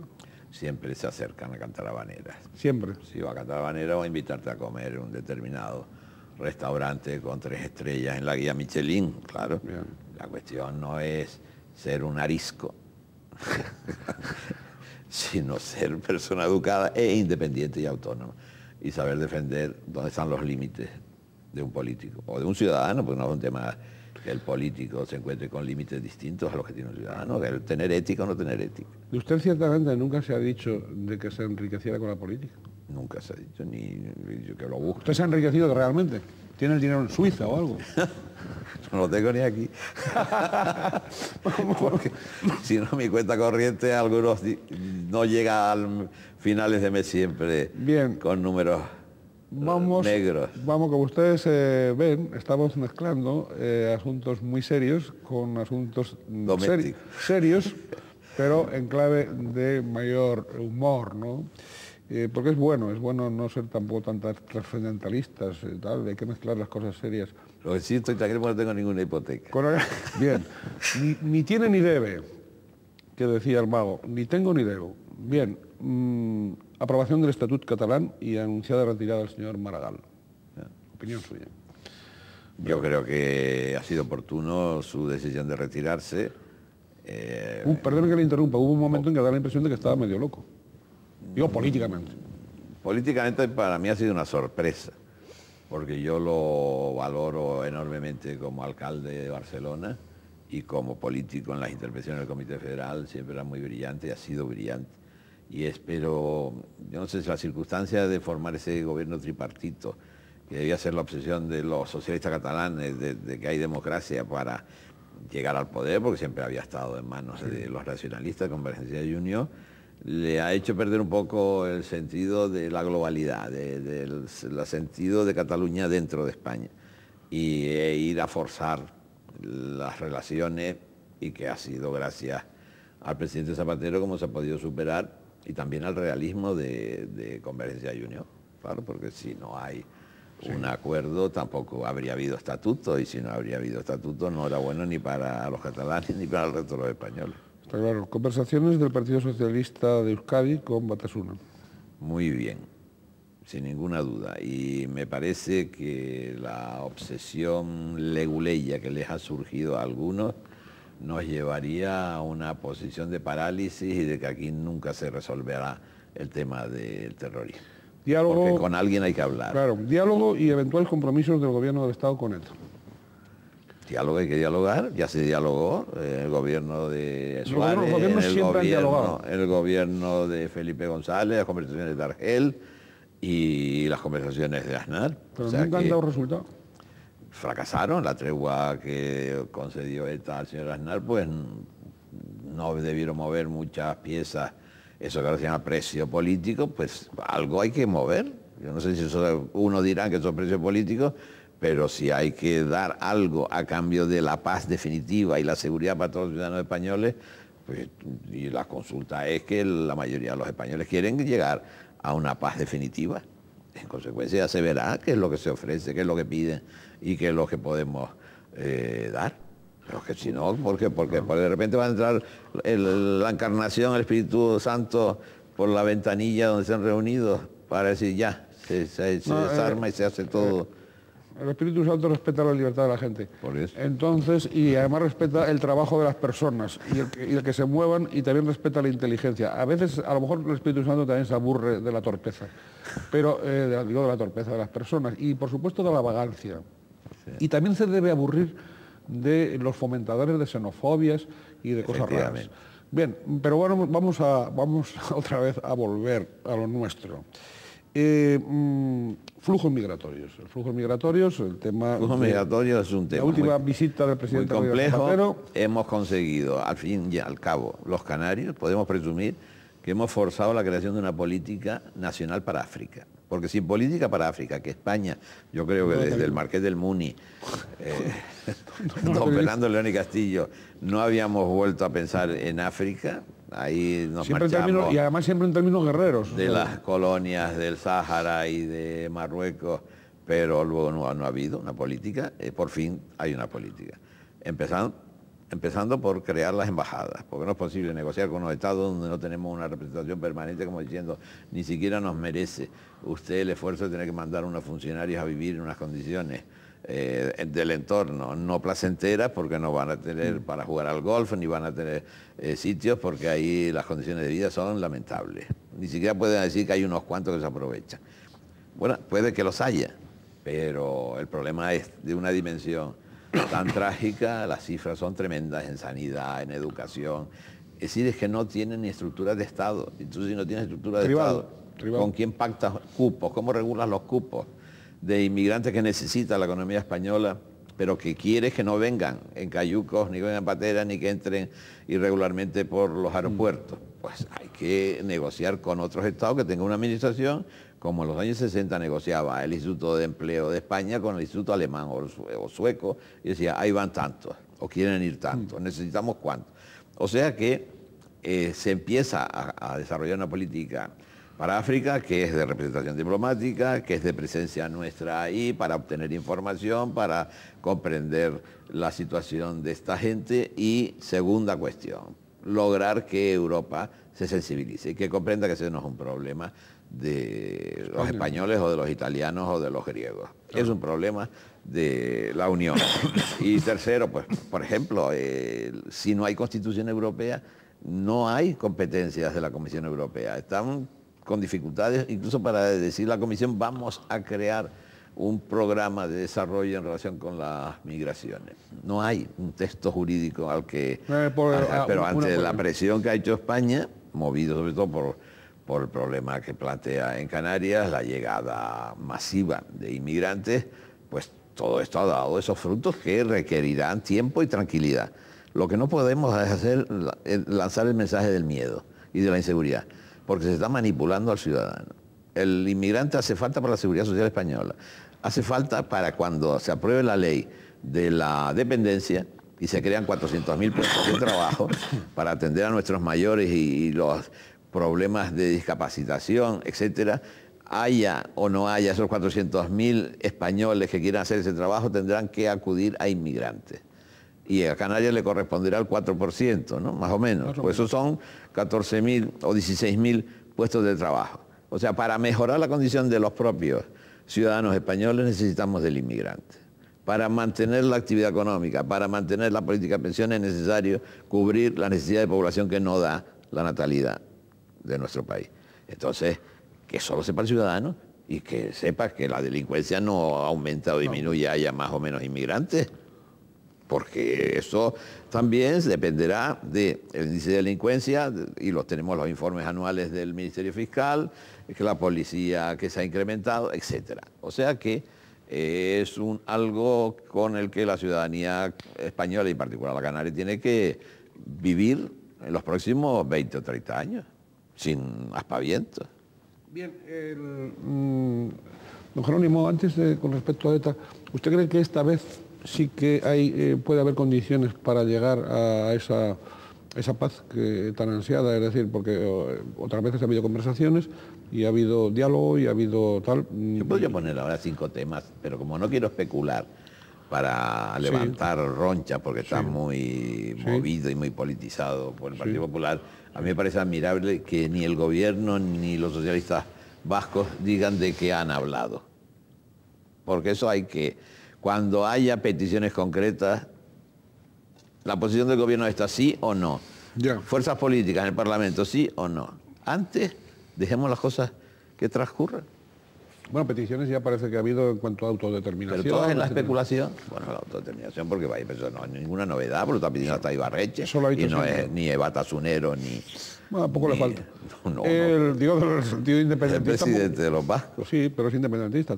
Siempre se acercan a cantar habaneras. ¿Siempre? Si va a cantar habanera o a invitarte a comer en un determinado restaurante con 3 estrellas en la guía Michelin, claro. Bien. La cuestión no es ser un arisco, sino ser persona educada e independiente y autónoma y saber defender dónde están los límites de un político o de un ciudadano, porque no es un tema que el político se encuentre con límites distintos a los que tiene un ciudadano, que el tener ética o no tener ética. ¿De usted ciertamente nunca se ha dicho de que se enriqueciera con la política? Nunca se ha dicho, ni yo que lo busque. ¿Usted se ha enriquecido realmente? ¿Tiene el dinero en Suiza o algo? No lo tengo ni aquí. Porque si no, mi cuenta corriente algunos no llega al finales de mes siempre. Bien. Con números negros. Vamos, como ustedes ven, estamos mezclando asuntos muy serios con asuntos serios, pero en clave de mayor humor, ¿no? Porque es bueno no ser tampoco tan trascendentalistas, tal, hay que mezclar las cosas serias. Lo que sí estoy tranquilo porque no tengo ninguna hipoteca. Bien, ni tiene ni debe, que decía el mago, ni tengo ni debo. Bien, aprobación del Estatut catalán y anunciada retirada del señor Maragall. Opinión suya. Yo creo que ha sido oportuno su decisión de retirarse. Perdón que le interrumpa, hubo un momento en que da la impresión de que estaba medio loco. Digo, políticamente. Políticamente para mí ha sido una sorpresa, porque yo lo valoro enormemente como alcalde de Barcelona y como político en las intervenciones del Comité Federal, siempre era muy brillante y ha sido brillante. Y espero, yo no sé si la circunstancia de formar ese gobierno tripartito, que debía ser la obsesión de los socialistas catalanes, de que hay democracia para llegar al poder, porque siempre había estado en manos de los nacionalistas, Convergencia y Unión, le ha hecho perder un poco el sentido de la globalidad, el sentido de Cataluña dentro de España, e ir a forzar las relaciones, y que ha sido gracias al presidente Zapatero como se ha podido superar, y también al realismo de Convergencia y Unión, claro, porque si no hay un acuerdo tampoco habría habido estatuto, y si no habría habido estatuto no era bueno ni para los catalanes ni para el resto de los españoles. Está claro. Conversaciones del Partido Socialista de Euskadi con Batasuna. Muy bien, sin ninguna duda. Y me parece que la obsesión leguleya que les ha surgido a algunos nos llevaría a una posición de parálisis y de que aquí nunca se resolverá el tema del terrorismo. Diálogo, porque con alguien hay que hablar. Claro, diálogo y eventuales compromisos del gobierno del Estado con ETA. Diálogo, hay que dialogar, ya se dialogó el gobierno de Suárez, el gobierno de Felipe González, las conversaciones de Argel y las conversaciones de Aznar. Pero nunca han dado resultado. Fracasaron, la tregua que concedió ETA al señor Aznar, pues no debieron mover muchas piezas, eso que ahora se llama precio político, pues algo hay que mover. Yo no sé si eso, uno dirá que son precios políticos, pero si hay que dar algo a cambio de la paz definitiva y la seguridad para todos los ciudadanos españoles, pues, y la consulta es que la mayoría de los españoles quieren llegar a una paz definitiva. En consecuencia ya se verá qué es lo que se ofrece, qué es lo que piden y qué es lo que podemos dar. Pero que si no, porque de repente va a entrar la encarnación, el Espíritu Santo por la ventanilla donde se han reunido para decir ya, se desarma y se hace todo. El Espíritu Santo respeta la libertad de la gente. Por eso. Entonces, y además respeta el trabajo de las personas y el que se muevan, y también respeta la inteligencia. A veces, a lo mejor el Espíritu Santo también se aburre de la torpeza, pero digo de la torpeza de las personas y por supuesto de la vagancia. Sí. Y también se debe aburrir de los fomentadores de xenofobias y de cosas raras. Bien, pero bueno, vamos otra vez a volver a lo nuestro. Flujos migratorios. El flujo migratorios, el tema... Flujos migratorios es un tema la última visita del presidente muy complejo. Zapatero. Hemos conseguido, al fin y al cabo, los canarios, podemos presumir que hemos forzado la creación de una política nacional para África. Porque sin política para África, que España, yo creo que desde el Marqués del Muni, don Fernando León y Castillo, no habíamos vuelto a pensar en África. Ahí nos marchamos, y además siempre en términos guerreros. De las colonias del Sáhara y de Marruecos, pero luego no ha habido una política. Por fin hay una política. Empezando por crear las embajadas, porque no es posible negociar con los estados donde no tenemos una representación permanente, como diciendo, ni siquiera nos merece usted el esfuerzo de tener que mandar a unos funcionarios a vivir en unas condiciones del entorno no placenteras, porque no van a tener para jugar al golf, ni van a tener sitios, porque ahí las condiciones de vida son lamentables. Ni siquiera pueden decir que hay unos cuantos que se aprovechan. Bueno, puede que los haya, pero el problema es de una dimensión tan trágica, las cifras son tremendas en sanidad, en educación. Es decir, es que no tienen ni estructuras de Estado. Entonces, si no tienen estructura de Estado, ¿Con quién pactas cupos? ¿Cómo regulas los cupos de inmigrantes que necesita la economía española, pero que quieres que no vengan en cayucos, ni que vengan en pateras, ni que entren irregularmente por los aeropuertos? Pues hay que negociar con otros estados que tengan una administración, como en los años 60 negociaba el Instituto de Empleo de España con el Instituto Alemán o sueco, y decía, ahí van tantos, o quieren ir tantos, necesitamos cuántos. O sea que se empieza a desarrollar una política para África, que es de representación diplomática, que es de presencia nuestra ahí, para obtener información, para comprender la situación de esta gente. Y segunda cuestión, lograr que Europa se sensibilice y que comprenda que ese no es un problema de los españoles o de los italianos o de los griegos. Es un problema de la Unión. Y tercero, pues, por ejemplo, si no hay Constitución Europea, no hay competencias de la Comisión Europea. Están con dificultades, incluso para decir la Comisión, vamos a crear un programa de desarrollo en relación con las migraciones. No hay un texto jurídico al que... pero ante la presión que ha hecho España, movido sobre todo por el problema que plantea en Canarias, la llegada masiva de inmigrantes, pues todo esto ha dado esos frutos que requerirán tiempo y tranquilidad. Lo que no podemos es lanzar el mensaje del miedo y de la inseguridad, porque se está manipulando al ciudadano. El inmigrante hace falta para la seguridad social española, hace falta para cuando se apruebe la ley de la dependencia y se crean 400.000 puestos de trabajo para atender a nuestros mayores y los problemas de discapacitación, etcétera. Haya o no haya esos 400.000 españoles que quieran hacer ese trabajo, tendrán que acudir a inmigrantes. Y a Canarias le corresponderá el 4%, ¿no? Más o menos. Pues esos son 14.000 o 16.000 puestos de trabajo. O sea, para mejorar la condición de los propios ciudadanos españoles necesitamos del inmigrante. Para mantener la actividad económica, para mantener la política de pensiones es necesario cubrir la necesidad de población que no da la natalidad de nuestro país. Entonces, que solo sepa el ciudadano y que sepa que la delincuencia no aumenta o disminuye, haya más o menos inmigrantes, porque eso también dependerá del índice de delincuencia, y tenemos los informes anuales del Ministerio Fiscal, que la policía que se ha incrementado, etcétera. O sea que es algo con el que la ciudadanía española, y en particular la canaria, tiene que vivir en los próximos 20 o 30 años, sin aspavientos. Bien, don Jerónimo, con respecto a ETA, ¿usted cree que esta vez sí que puede haber condiciones para llegar a esa paz tan ansiada? Es decir, porque otras veces ha habido conversaciones y ha habido diálogo y ha habido tal... Yo podría poner ahora 5 temas, pero como no quiero especular para levantar roncha, porque está muy movido y muy politizado por el Partido Popular, a mí me parece admirable que ni el gobierno ni los socialistas vascos digan de qué han hablado. Porque eso hay que... Cuando haya peticiones concretas, la posición del gobierno está sí o no. Fuerzas políticas en el Parlamento, sí o no. Antes, dejemos las cosas que transcurran. Bueno, peticiones ya parece que ha habido en cuanto a autodeterminación. Pero todas en la especulación. Bueno, la autodeterminación, porque vaya, eso no es ninguna novedad, porque lo está pidiendo hasta Ibarreche. Y no es ni Eva Tasunero, ni... Bueno, poco le falta. No. Digo, del sentido independentista. El presidente de los vascos. Sí, pero es independentista.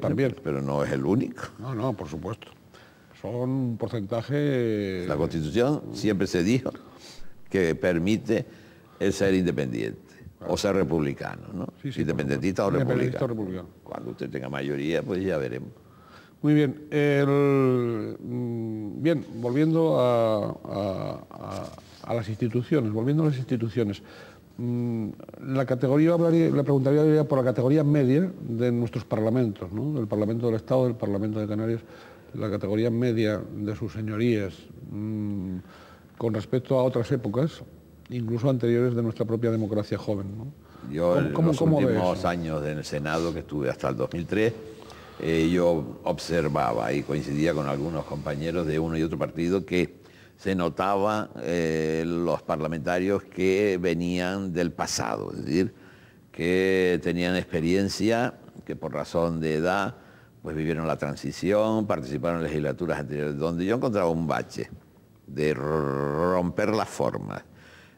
También. Pero no es el único. No, por supuesto. Son un porcentaje... La Constitución siempre se dijo que permite el ser independiente, o ser republicano, ¿no? Sí, independentista o republicano. Cuando usted tenga mayoría, pues ya veremos. Muy bien. Bien, volviendo a las instituciones, la categoría, le preguntaría por la categoría media de nuestros parlamentos, ¿no? Del Parlamento del Estado, del Parlamento de Canarias, la categoría media de sus señorías, con respecto a otras épocas, incluso anteriores de nuestra propia democracia joven, ¿no? Yo en los últimos años en el Senado, que estuve hasta el 2003, yo observaba y coincidía con algunos compañeros de uno y otro partido que se notaba los parlamentarios que venían del pasado, es decir, que tenían experiencia, que por razón de edad pues vivieron la transición, participaron en legislaturas anteriores, donde yo encontraba un bache de romper las formas,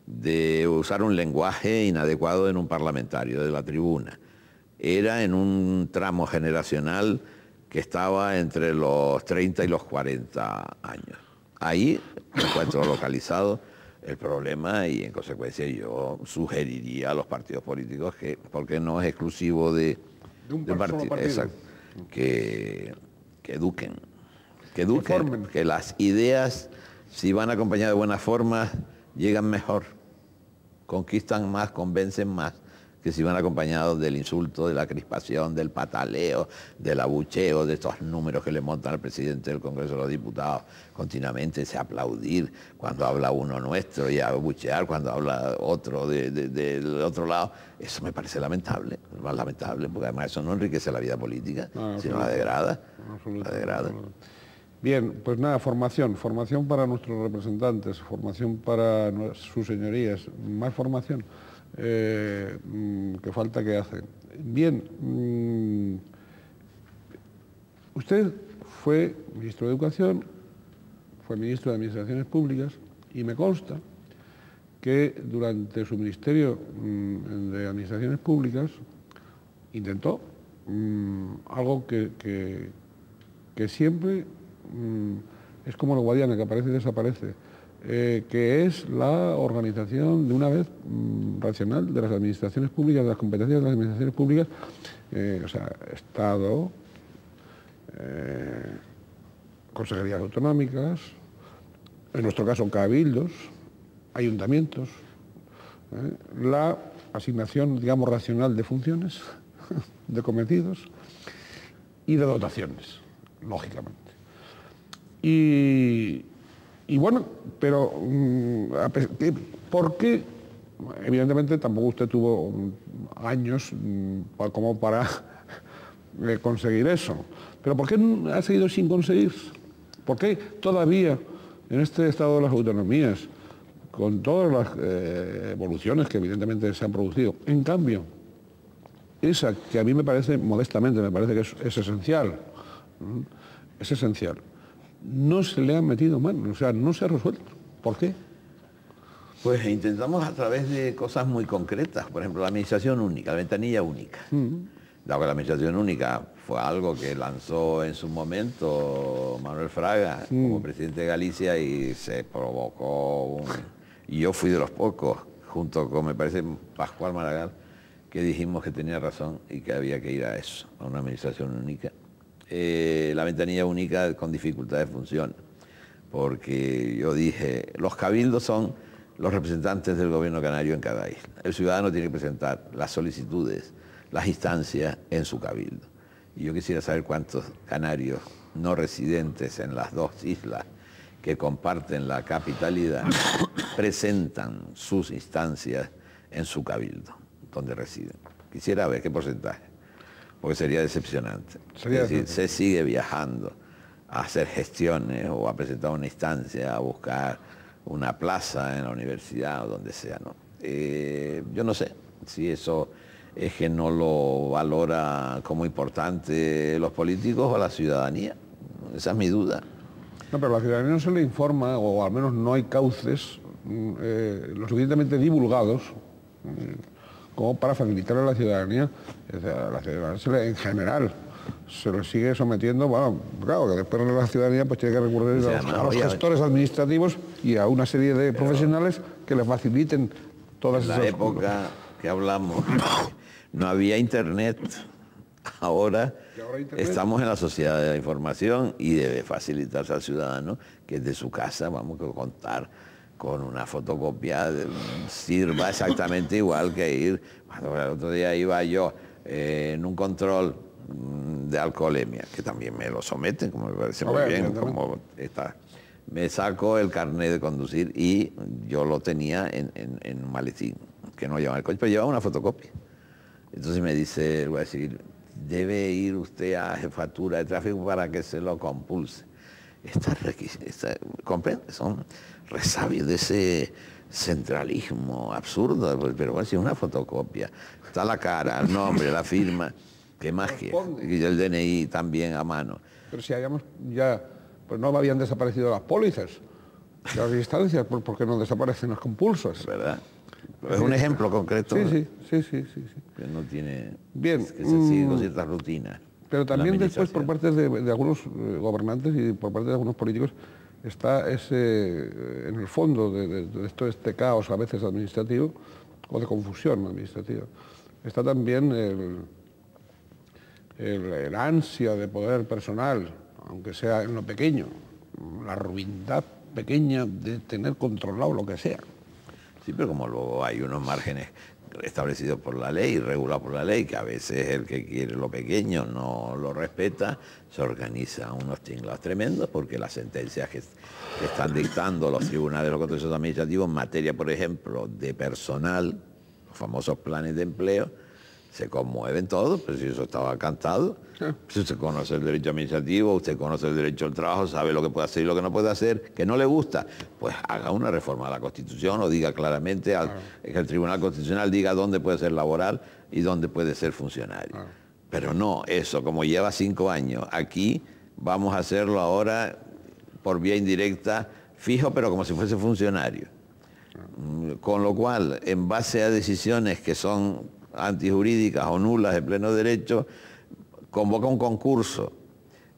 de usar un lenguaje inadecuado en un parlamentario de la tribuna. Era en un tramo generacional que estaba entre los 30 y los 40 años. Ahí me encuentro localizado el problema y en consecuencia yo sugeriría a los partidos políticos que, porque no es exclusivo de un partido. Exacto, que eduquen, que las ideas, si van acompañadas de buenas formas, llegan mejor, conquistan más, convencen más, que si van acompañados del insulto, de la crispación, del pataleo, del abucheo, de estos números que le montan al presidente del Congreso de los Diputados continuamente, ese aplaudir cuando habla uno nuestro y abuchear cuando habla otro del otro lado. Eso me parece lamentable, más lamentable, porque además eso no enriquece la vida política, sino la degrada. La degrada. Bien, pues nada, formación para nuestros representantes, formación para sus señorías, más formación. Que falta que hacen. Bien, usted fue ministro de Educación, fue ministro de Administraciones Públicas y me consta que durante su ministerio de Administraciones Públicas intentó algo que siempre es como el Guadiana, que aparece y desaparece, que es la organización de una vez racional de las administraciones públicas, de las competencias de las administraciones públicas, o sea, Estado, consejerías autonómicas, en nuestro caso cabildos, ayuntamientos, la asignación, digamos, racional de funciones, de cometidos y de dotaciones, lógicamente. Y bueno, pero ¿por qué? Evidentemente tampoco usted tuvo años como para conseguir eso. Pero ¿por qué ha seguido sin conseguir? ¿Por qué todavía en este estado de las autonomías, con todas las evoluciones que evidentemente se han producido, en cambio, esa que a mí me parece, modestamente, me parece que es esencial, no se le ha metido mano, o sea, no se ha resuelto? ¿Por qué? Pues intentamos a través de cosas muy concretas, por ejemplo, la administración única, la ventanilla única. Dado que la administración única fue algo que lanzó en su momento Manuel Fraga como presidente de Galicia y se provocó y yo fui de los pocos, junto con, me parece, Pascual Maragall, que dijimos que tenía razón y que había que ir a eso, a una administración única. La ventanilla única con dificultades funciona, porque yo dije, los cabildos son los representantes del gobierno canario en cada isla. El ciudadano tiene que presentar las solicitudes, las instancias en su cabildo. Y yo quisiera saber cuántos canarios no residentes en las dos islas que comparten la capitalidad presentan sus instancias en su cabildo, donde residen. Quisiera ver qué porcentaje, porque sería decepcionante. Es decir, se sigue viajando a hacer gestiones o a presentar una instancia, a buscar una plaza en la universidad o donde sea, ¿no? Yo no sé si eso es que no lo valora como importante los políticos o la ciudadanía. Esa es mi duda. No, pero a la ciudadanía no se le informa, o al menos no hay cauces lo suficientemente divulgados como para facilitar a la ciudadanía. A la ciudadanía en general se le sigue sometiendo, bueno, claro, que después la ciudadanía pues tiene que recurrir a los gestores administrativos y a una serie de profesionales que le faciliten todas esas cosas. En la época que hablamos no había internet. Ahora estamos en la sociedad de la información y debe facilitarse al ciudadano que desde su casa vamos a contar con una fotocopia, sirva exactamente igual que ir. Bueno, el otro día iba yo en un control de alcoholemia, que también me lo someten, como me parece muy bien, como está. Me saco el carnet de conducir y yo lo tenía en un maletín, que no llevaba el coche, pero llevaba una fotocopia. Entonces me dice, voy a decir, debe ir usted a jefatura de tráfico para que se lo compulse. ¿Comprende? Son resabios de ese centralismo absurdo, pero bueno, si es una fotocopia, está la cara, el nombre, la firma, ¿qué más quiere? Y el DNI también a mano. Pero si habíamos ya, pues no habían desaparecido las pólizas. las distancias, porque no desaparecen las compulsas. ¿Verdad? Es un ejemplo concreto. Sí. Que no tiene... Bien. Que se sigue con ciertas rutinas. Pero también después por parte de algunos gobernantes y por parte de algunos políticos está en el fondo de todo este caos a veces administrativo o de confusión administrativa. Está también el ansia de poder personal, aunque sea en lo pequeño, la ruindad pequeña de tener controlado lo que sea. Sí, pero como luego hay unos márgenes establecidos por la ley, regulados por la ley, que a veces el que quiere lo pequeño no lo respeta, se organizan unos tinglados tremendos, porque las sentencias que están dictando los tribunales, los contenciosos administrativos en materia, por ejemplo, de personal, los famosos planes de empleo, se conmueven todos, pero si eso estaba cantado, si usted conoce el derecho administrativo, usted conoce el derecho al trabajo, sabe lo que puede hacer y lo que no puede hacer, que no le gusta, pues haga una reforma a la Constitución o diga claramente que el Tribunal Constitucional diga dónde puede ser laboral y dónde puede ser funcionario. Pero no, eso, como lleva 5 años, aquí vamos a hacerlo ahora por vía indirecta, fijo, pero como si fuese funcionario. Con lo cual, en base a decisiones que son antijurídicas o nulas de pleno derecho, convoca un concurso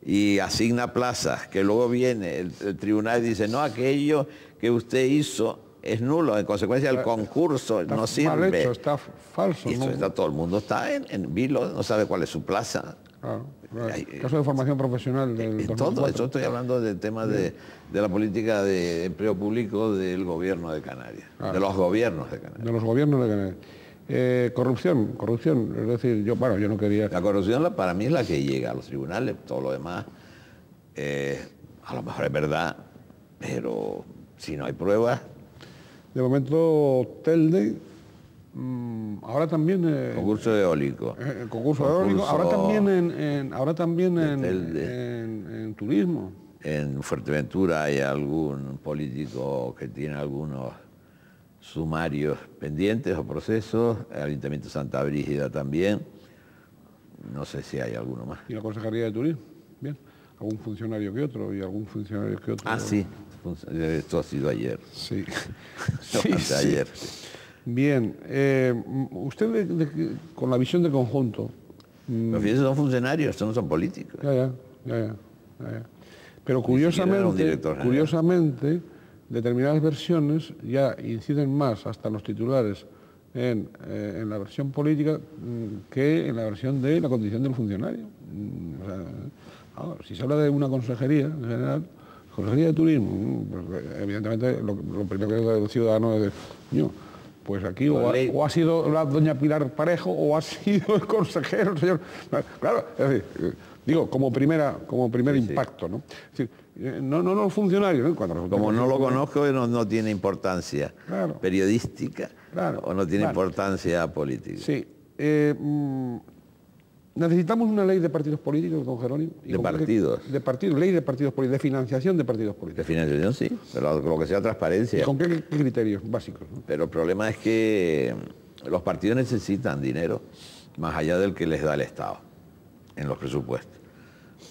y asigna plazas, que luego viene el tribunal y dice, no, aquello que usted hizo es nulo, en consecuencia el concurso no sirve. Mal hecho, está falso. Y ¿no? Todo el mundo está en vilo, no sabe cuál es su plaza. Caso de formación profesional del 2004. Todo eso estoy hablando del tema de la política de empleo público del gobierno de Canarias, de los gobiernos de Canarias. De los gobiernos de Canarias. Corrupción, es decir, yo no quería... La corrupción para mí es la que llega a los tribunales, todo lo demás, a lo mejor es verdad, pero si no hay pruebas... De momento, Telde, ahora también... concurso eólico. Concurso eólico, ahora también en turismo. En Fuerteventura hay algún político que tiene algunos sumarios pendientes o procesos, el Ayuntamiento de Santa Brígida también, no sé si hay alguno más. ¿Y la Consejería de Turismo? Bien, algún funcionario que otro y algún funcionario que otro. Ah, sí, esto ha sido ayer. Sí, ayer. Bien, usted con la visión de conjunto... Los fíjense, son funcionarios, estos no son políticos. Ya. Pero curiosamente, determinadas versiones ya inciden más hasta los titulares en la versión política que en la versión de la condición del funcionario. Si se habla de una consejería en general, consejería de turismo, pues, evidentemente lo primero que el ciudadano es pues aquí o ha sido la doña Pilar Parejo o ha sido el consejero, el señor... Claro, es decir, digo, como primer impacto, ¿no? Es decir, no los funcionarios, ¿no? Como no lo conozco, no tiene importancia periodística o no tiene importancia política. Sí. Necesitamos una ley de partidos políticos, don Jerónimo. ¿De partidos? Ley de partidos políticos, de financiación de partidos políticos. De financiación, sí, pero lo que sea transparencia. ¿Y con qué criterios básicos? ¿No? Pero el problema es que los partidos necesitan dinero, más allá del que les da el Estado, en los presupuestos.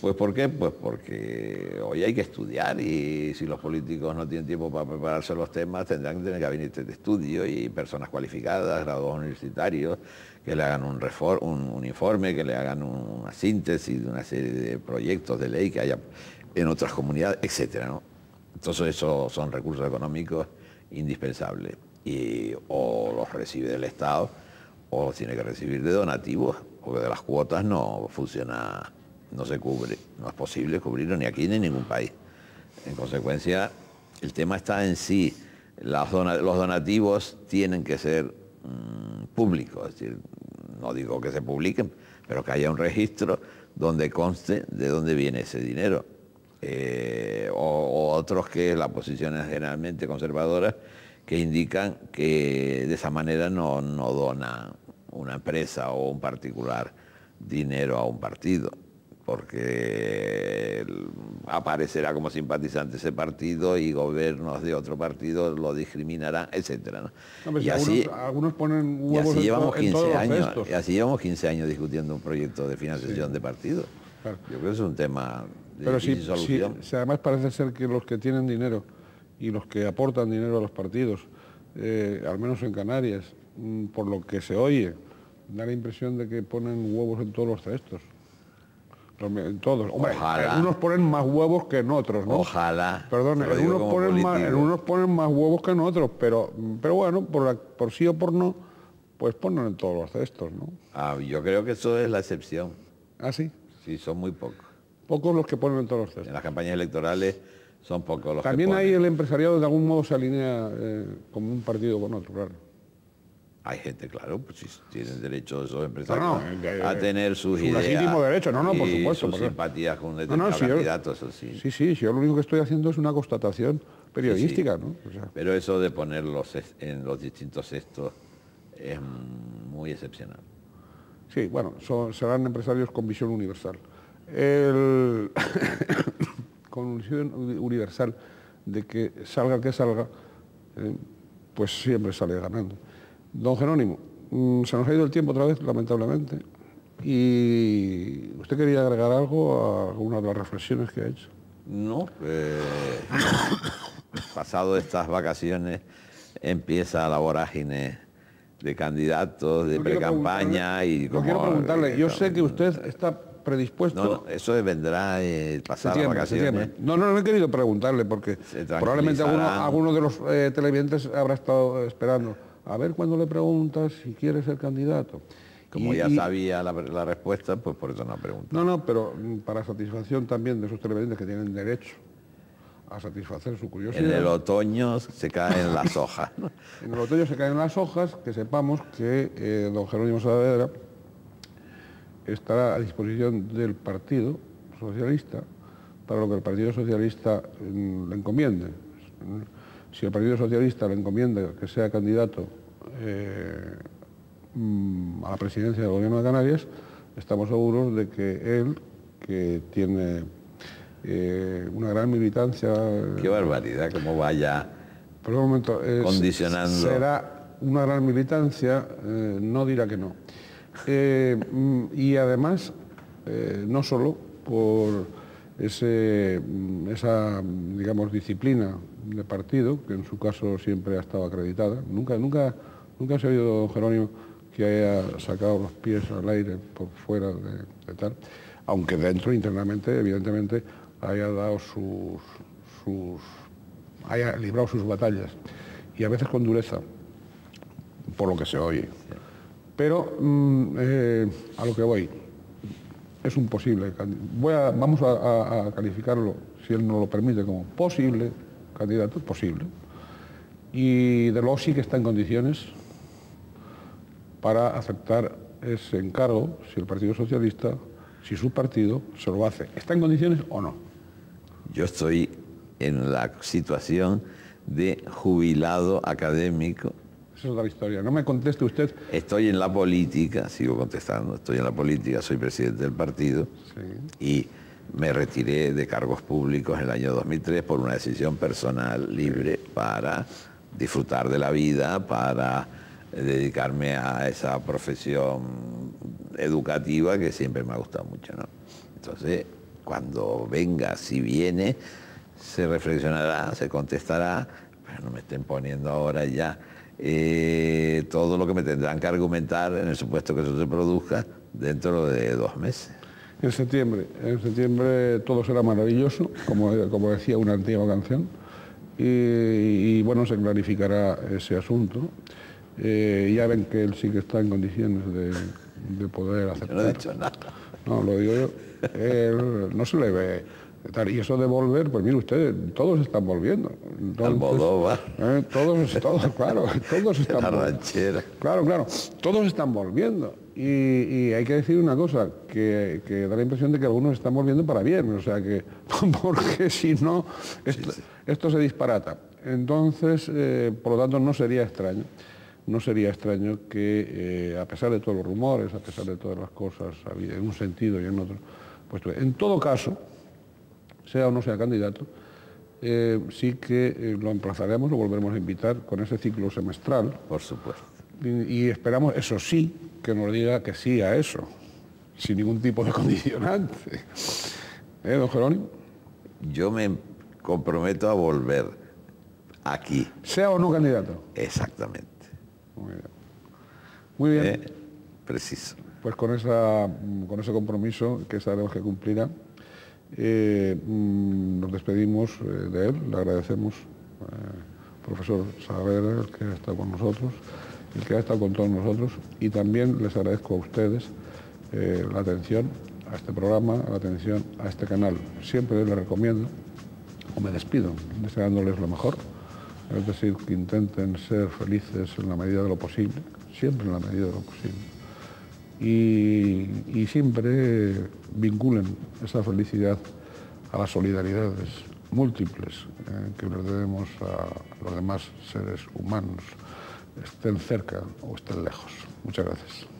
Pues ¿por qué? Pues porque hoy hay que estudiar y si los políticos no tienen tiempo para prepararse los temas, tendrán que tener gabinetes de estudio y personas cualificadas, graduados universitarios, que le hagan un informe, que le hagan una síntesis de una serie de proyectos de ley que haya en otras comunidades, etcétera, ¿no? Entonces esos son recursos económicos indispensables y o los recibe del Estado o los tiene que recibir de donativos, porque de las cuotas no funciona, no se cubre, no es posible cubrirlo ni aquí ni en ningún país. En consecuencia, el tema está en sí, los donativos tienen que ser públicos, es decir, no digo que se publiquen, pero que haya un registro donde conste de dónde viene ese dinero. O otros que las posiciones generalmente conservadoras que indican que de esa manera no dona una empresa o un particular dinero a un partido, porque aparecerá como simpatizante ese partido y gobiernos de otro partido lo discriminarán, etcétera, ¿no? Y así, algunos ponen huevos y así llevamos 15 años, estos. Y así llevamos 15 años discutiendo un proyecto de financiación de partidos. Claro. Yo creo que es un tema de difícil solución. Si además parece ser que los que tienen dinero y los que aportan dinero a los partidos, al menos en Canarias, por lo que se oye, da la impresión de que ponen huevos en todos los cestos. En todos. Hombre, Ojalá. unos ponen más huevos que en otros, ¿no? Ojalá. Perdón, Te lo digo como en unos ponen más huevos que en otros, pero bueno, por sí o por no, pues ponen en todos los cestos, ¿no? Yo creo que eso es la excepción. ¿Ah, sí? Sí, son muy pocos. Pocos los que ponen en todos los cestos. En las campañas electorales son pocos los También que ponen. ahí el empresariado de algún modo se alinea como un partido con otro, claro. Hay gente, claro, pues si tienen derecho esos empresarios No, a tener sus su ideas. legítimo derecho, no, por y supuesto. sus simpatías con un determinado candidato, eso sí. Sí, yo lo único que estoy haciendo es una constatación periodística, ¿no? O sea, Pero eso de ponerlos en los distintos cestos es muy excepcional. sí, bueno, serán empresarios con visión universal. Con visión universal de que salga el que salga, pues siempre sale ganando. Don Jerónimo, se nos ha ido el tiempo otra vez, lamentablemente, y ¿usted quería agregar algo a alguna de las reflexiones que ha hecho? No, pasado estas vacaciones empieza la vorágine de candidatos, de pre-campaña y como... quiero preguntarle, yo sé que usted está predispuesto... No, eso vendrá pasar las vacaciones. No he querido preguntarle porque probablemente alguno de los televidentes habrá estado esperando. A ver cuando le preguntas si quiere ser candidato. Como ya sabía la respuesta, pues por eso no pregunto. No, pero para satisfacción también de esos televidentes que tienen derecho a satisfacer su curiosidad. En el otoño se caen las hojas. En el otoño se caen las hojas, que sepamos que don Jerónimo Saavedra estará a disposición del Partido Socialista para lo que el Partido Socialista le encomiende. Si el Partido Socialista le encomienda que sea candidato a la presidencia del Gobierno de Canarias, estamos seguros de que él, que tiene una gran militancia... Qué barbaridad, cómo vaya por un momento, condicionando. Será una gran militancia, no dirá que no. Y además, no solo por esa, digamos, disciplina de partido, que en su caso siempre ha estado acreditada. Nunca se ha oído, don Jerónimo, que haya sacado los pies al aire por fuera de tal, aunque dentro, internamente, evidentemente, haya dado haya librado sus batallas, y a veces con dureza, por lo que se oye. Pero a lo que voy, es un posible candidato. Vamos a calificarlo, si él nos lo permite, como posible candidato, posible. Y de luego sí que está en condiciones para aceptar ese encargo, si el Partido Socialista, si su partido se lo hace. ¿Está en condiciones o no? Yo estoy en la situación de jubilado académico. Esa es otra historia. No me conteste usted. Estoy en la política, sigo contestando, estoy en la política, soy presidente del partido, sí, y me retiré de cargos públicos en el año 2003 por una decisión personal libre para disfrutar de la vida, para dedicarme a esa profesión educativa que siempre me ha gustado mucho, ¿no? Entonces, cuando venga, si viene, se reflexionará, se contestará, pero no me estén poniendo ahora ya todo lo que me tendrán que argumentar en el supuesto que eso se produzca dentro de 2 meses. En septiembre todo será maravilloso, como decía una antigua canción, y bueno, se clarificará ese asunto. Ya ven que él sí que está en condiciones de poder aceptar. Yo no he dicho nada. No, lo digo yo. Él no se le ve. Y eso de volver, pues mire usted, todos están volviendo. Almodóvar. Todos, claro, todos están la ranchera. Claro, todos están volviendo. Y hay que decir una cosa, que da la impresión de que algunos están volviendo para bien, o sea que, porque si no, esto se disparata. Entonces, por lo tanto, no sería extraño que, a pesar de todos los rumores, a pesar de todas las cosas, en un sentido y en otro, pues en todo caso, sea o no sea candidato, sí que lo emplazaremos, lo volveremos a invitar con ese ciclo semestral. Por supuesto. Y esperamos, eso sí, que nos diga que sí a eso, sin ningún tipo de condicionante. Don Jerónimo? Yo me comprometo a volver aquí. Sea o no candidato. Exactamente. Muy bien. Muy bien. Preciso. Pues con ese compromiso que sabemos que cumplirá, nos despedimos de él, le agradecemos, profesor Saavedra, el que ha estado con nosotros, el que ha estado con todos nosotros, y también les agradezco a ustedes la atención a este programa, la atención a este canal. Siempre les recomiendo, o me despido, deseándoles lo mejor, es decir, que intenten ser felices en la medida de lo posible, siempre en la medida de lo posible, y siempre vinculen esa felicidad a las solidaridades múltiples que les debemos a los demás seres humanos, estén cerca o estén lejos. Muchas gracias.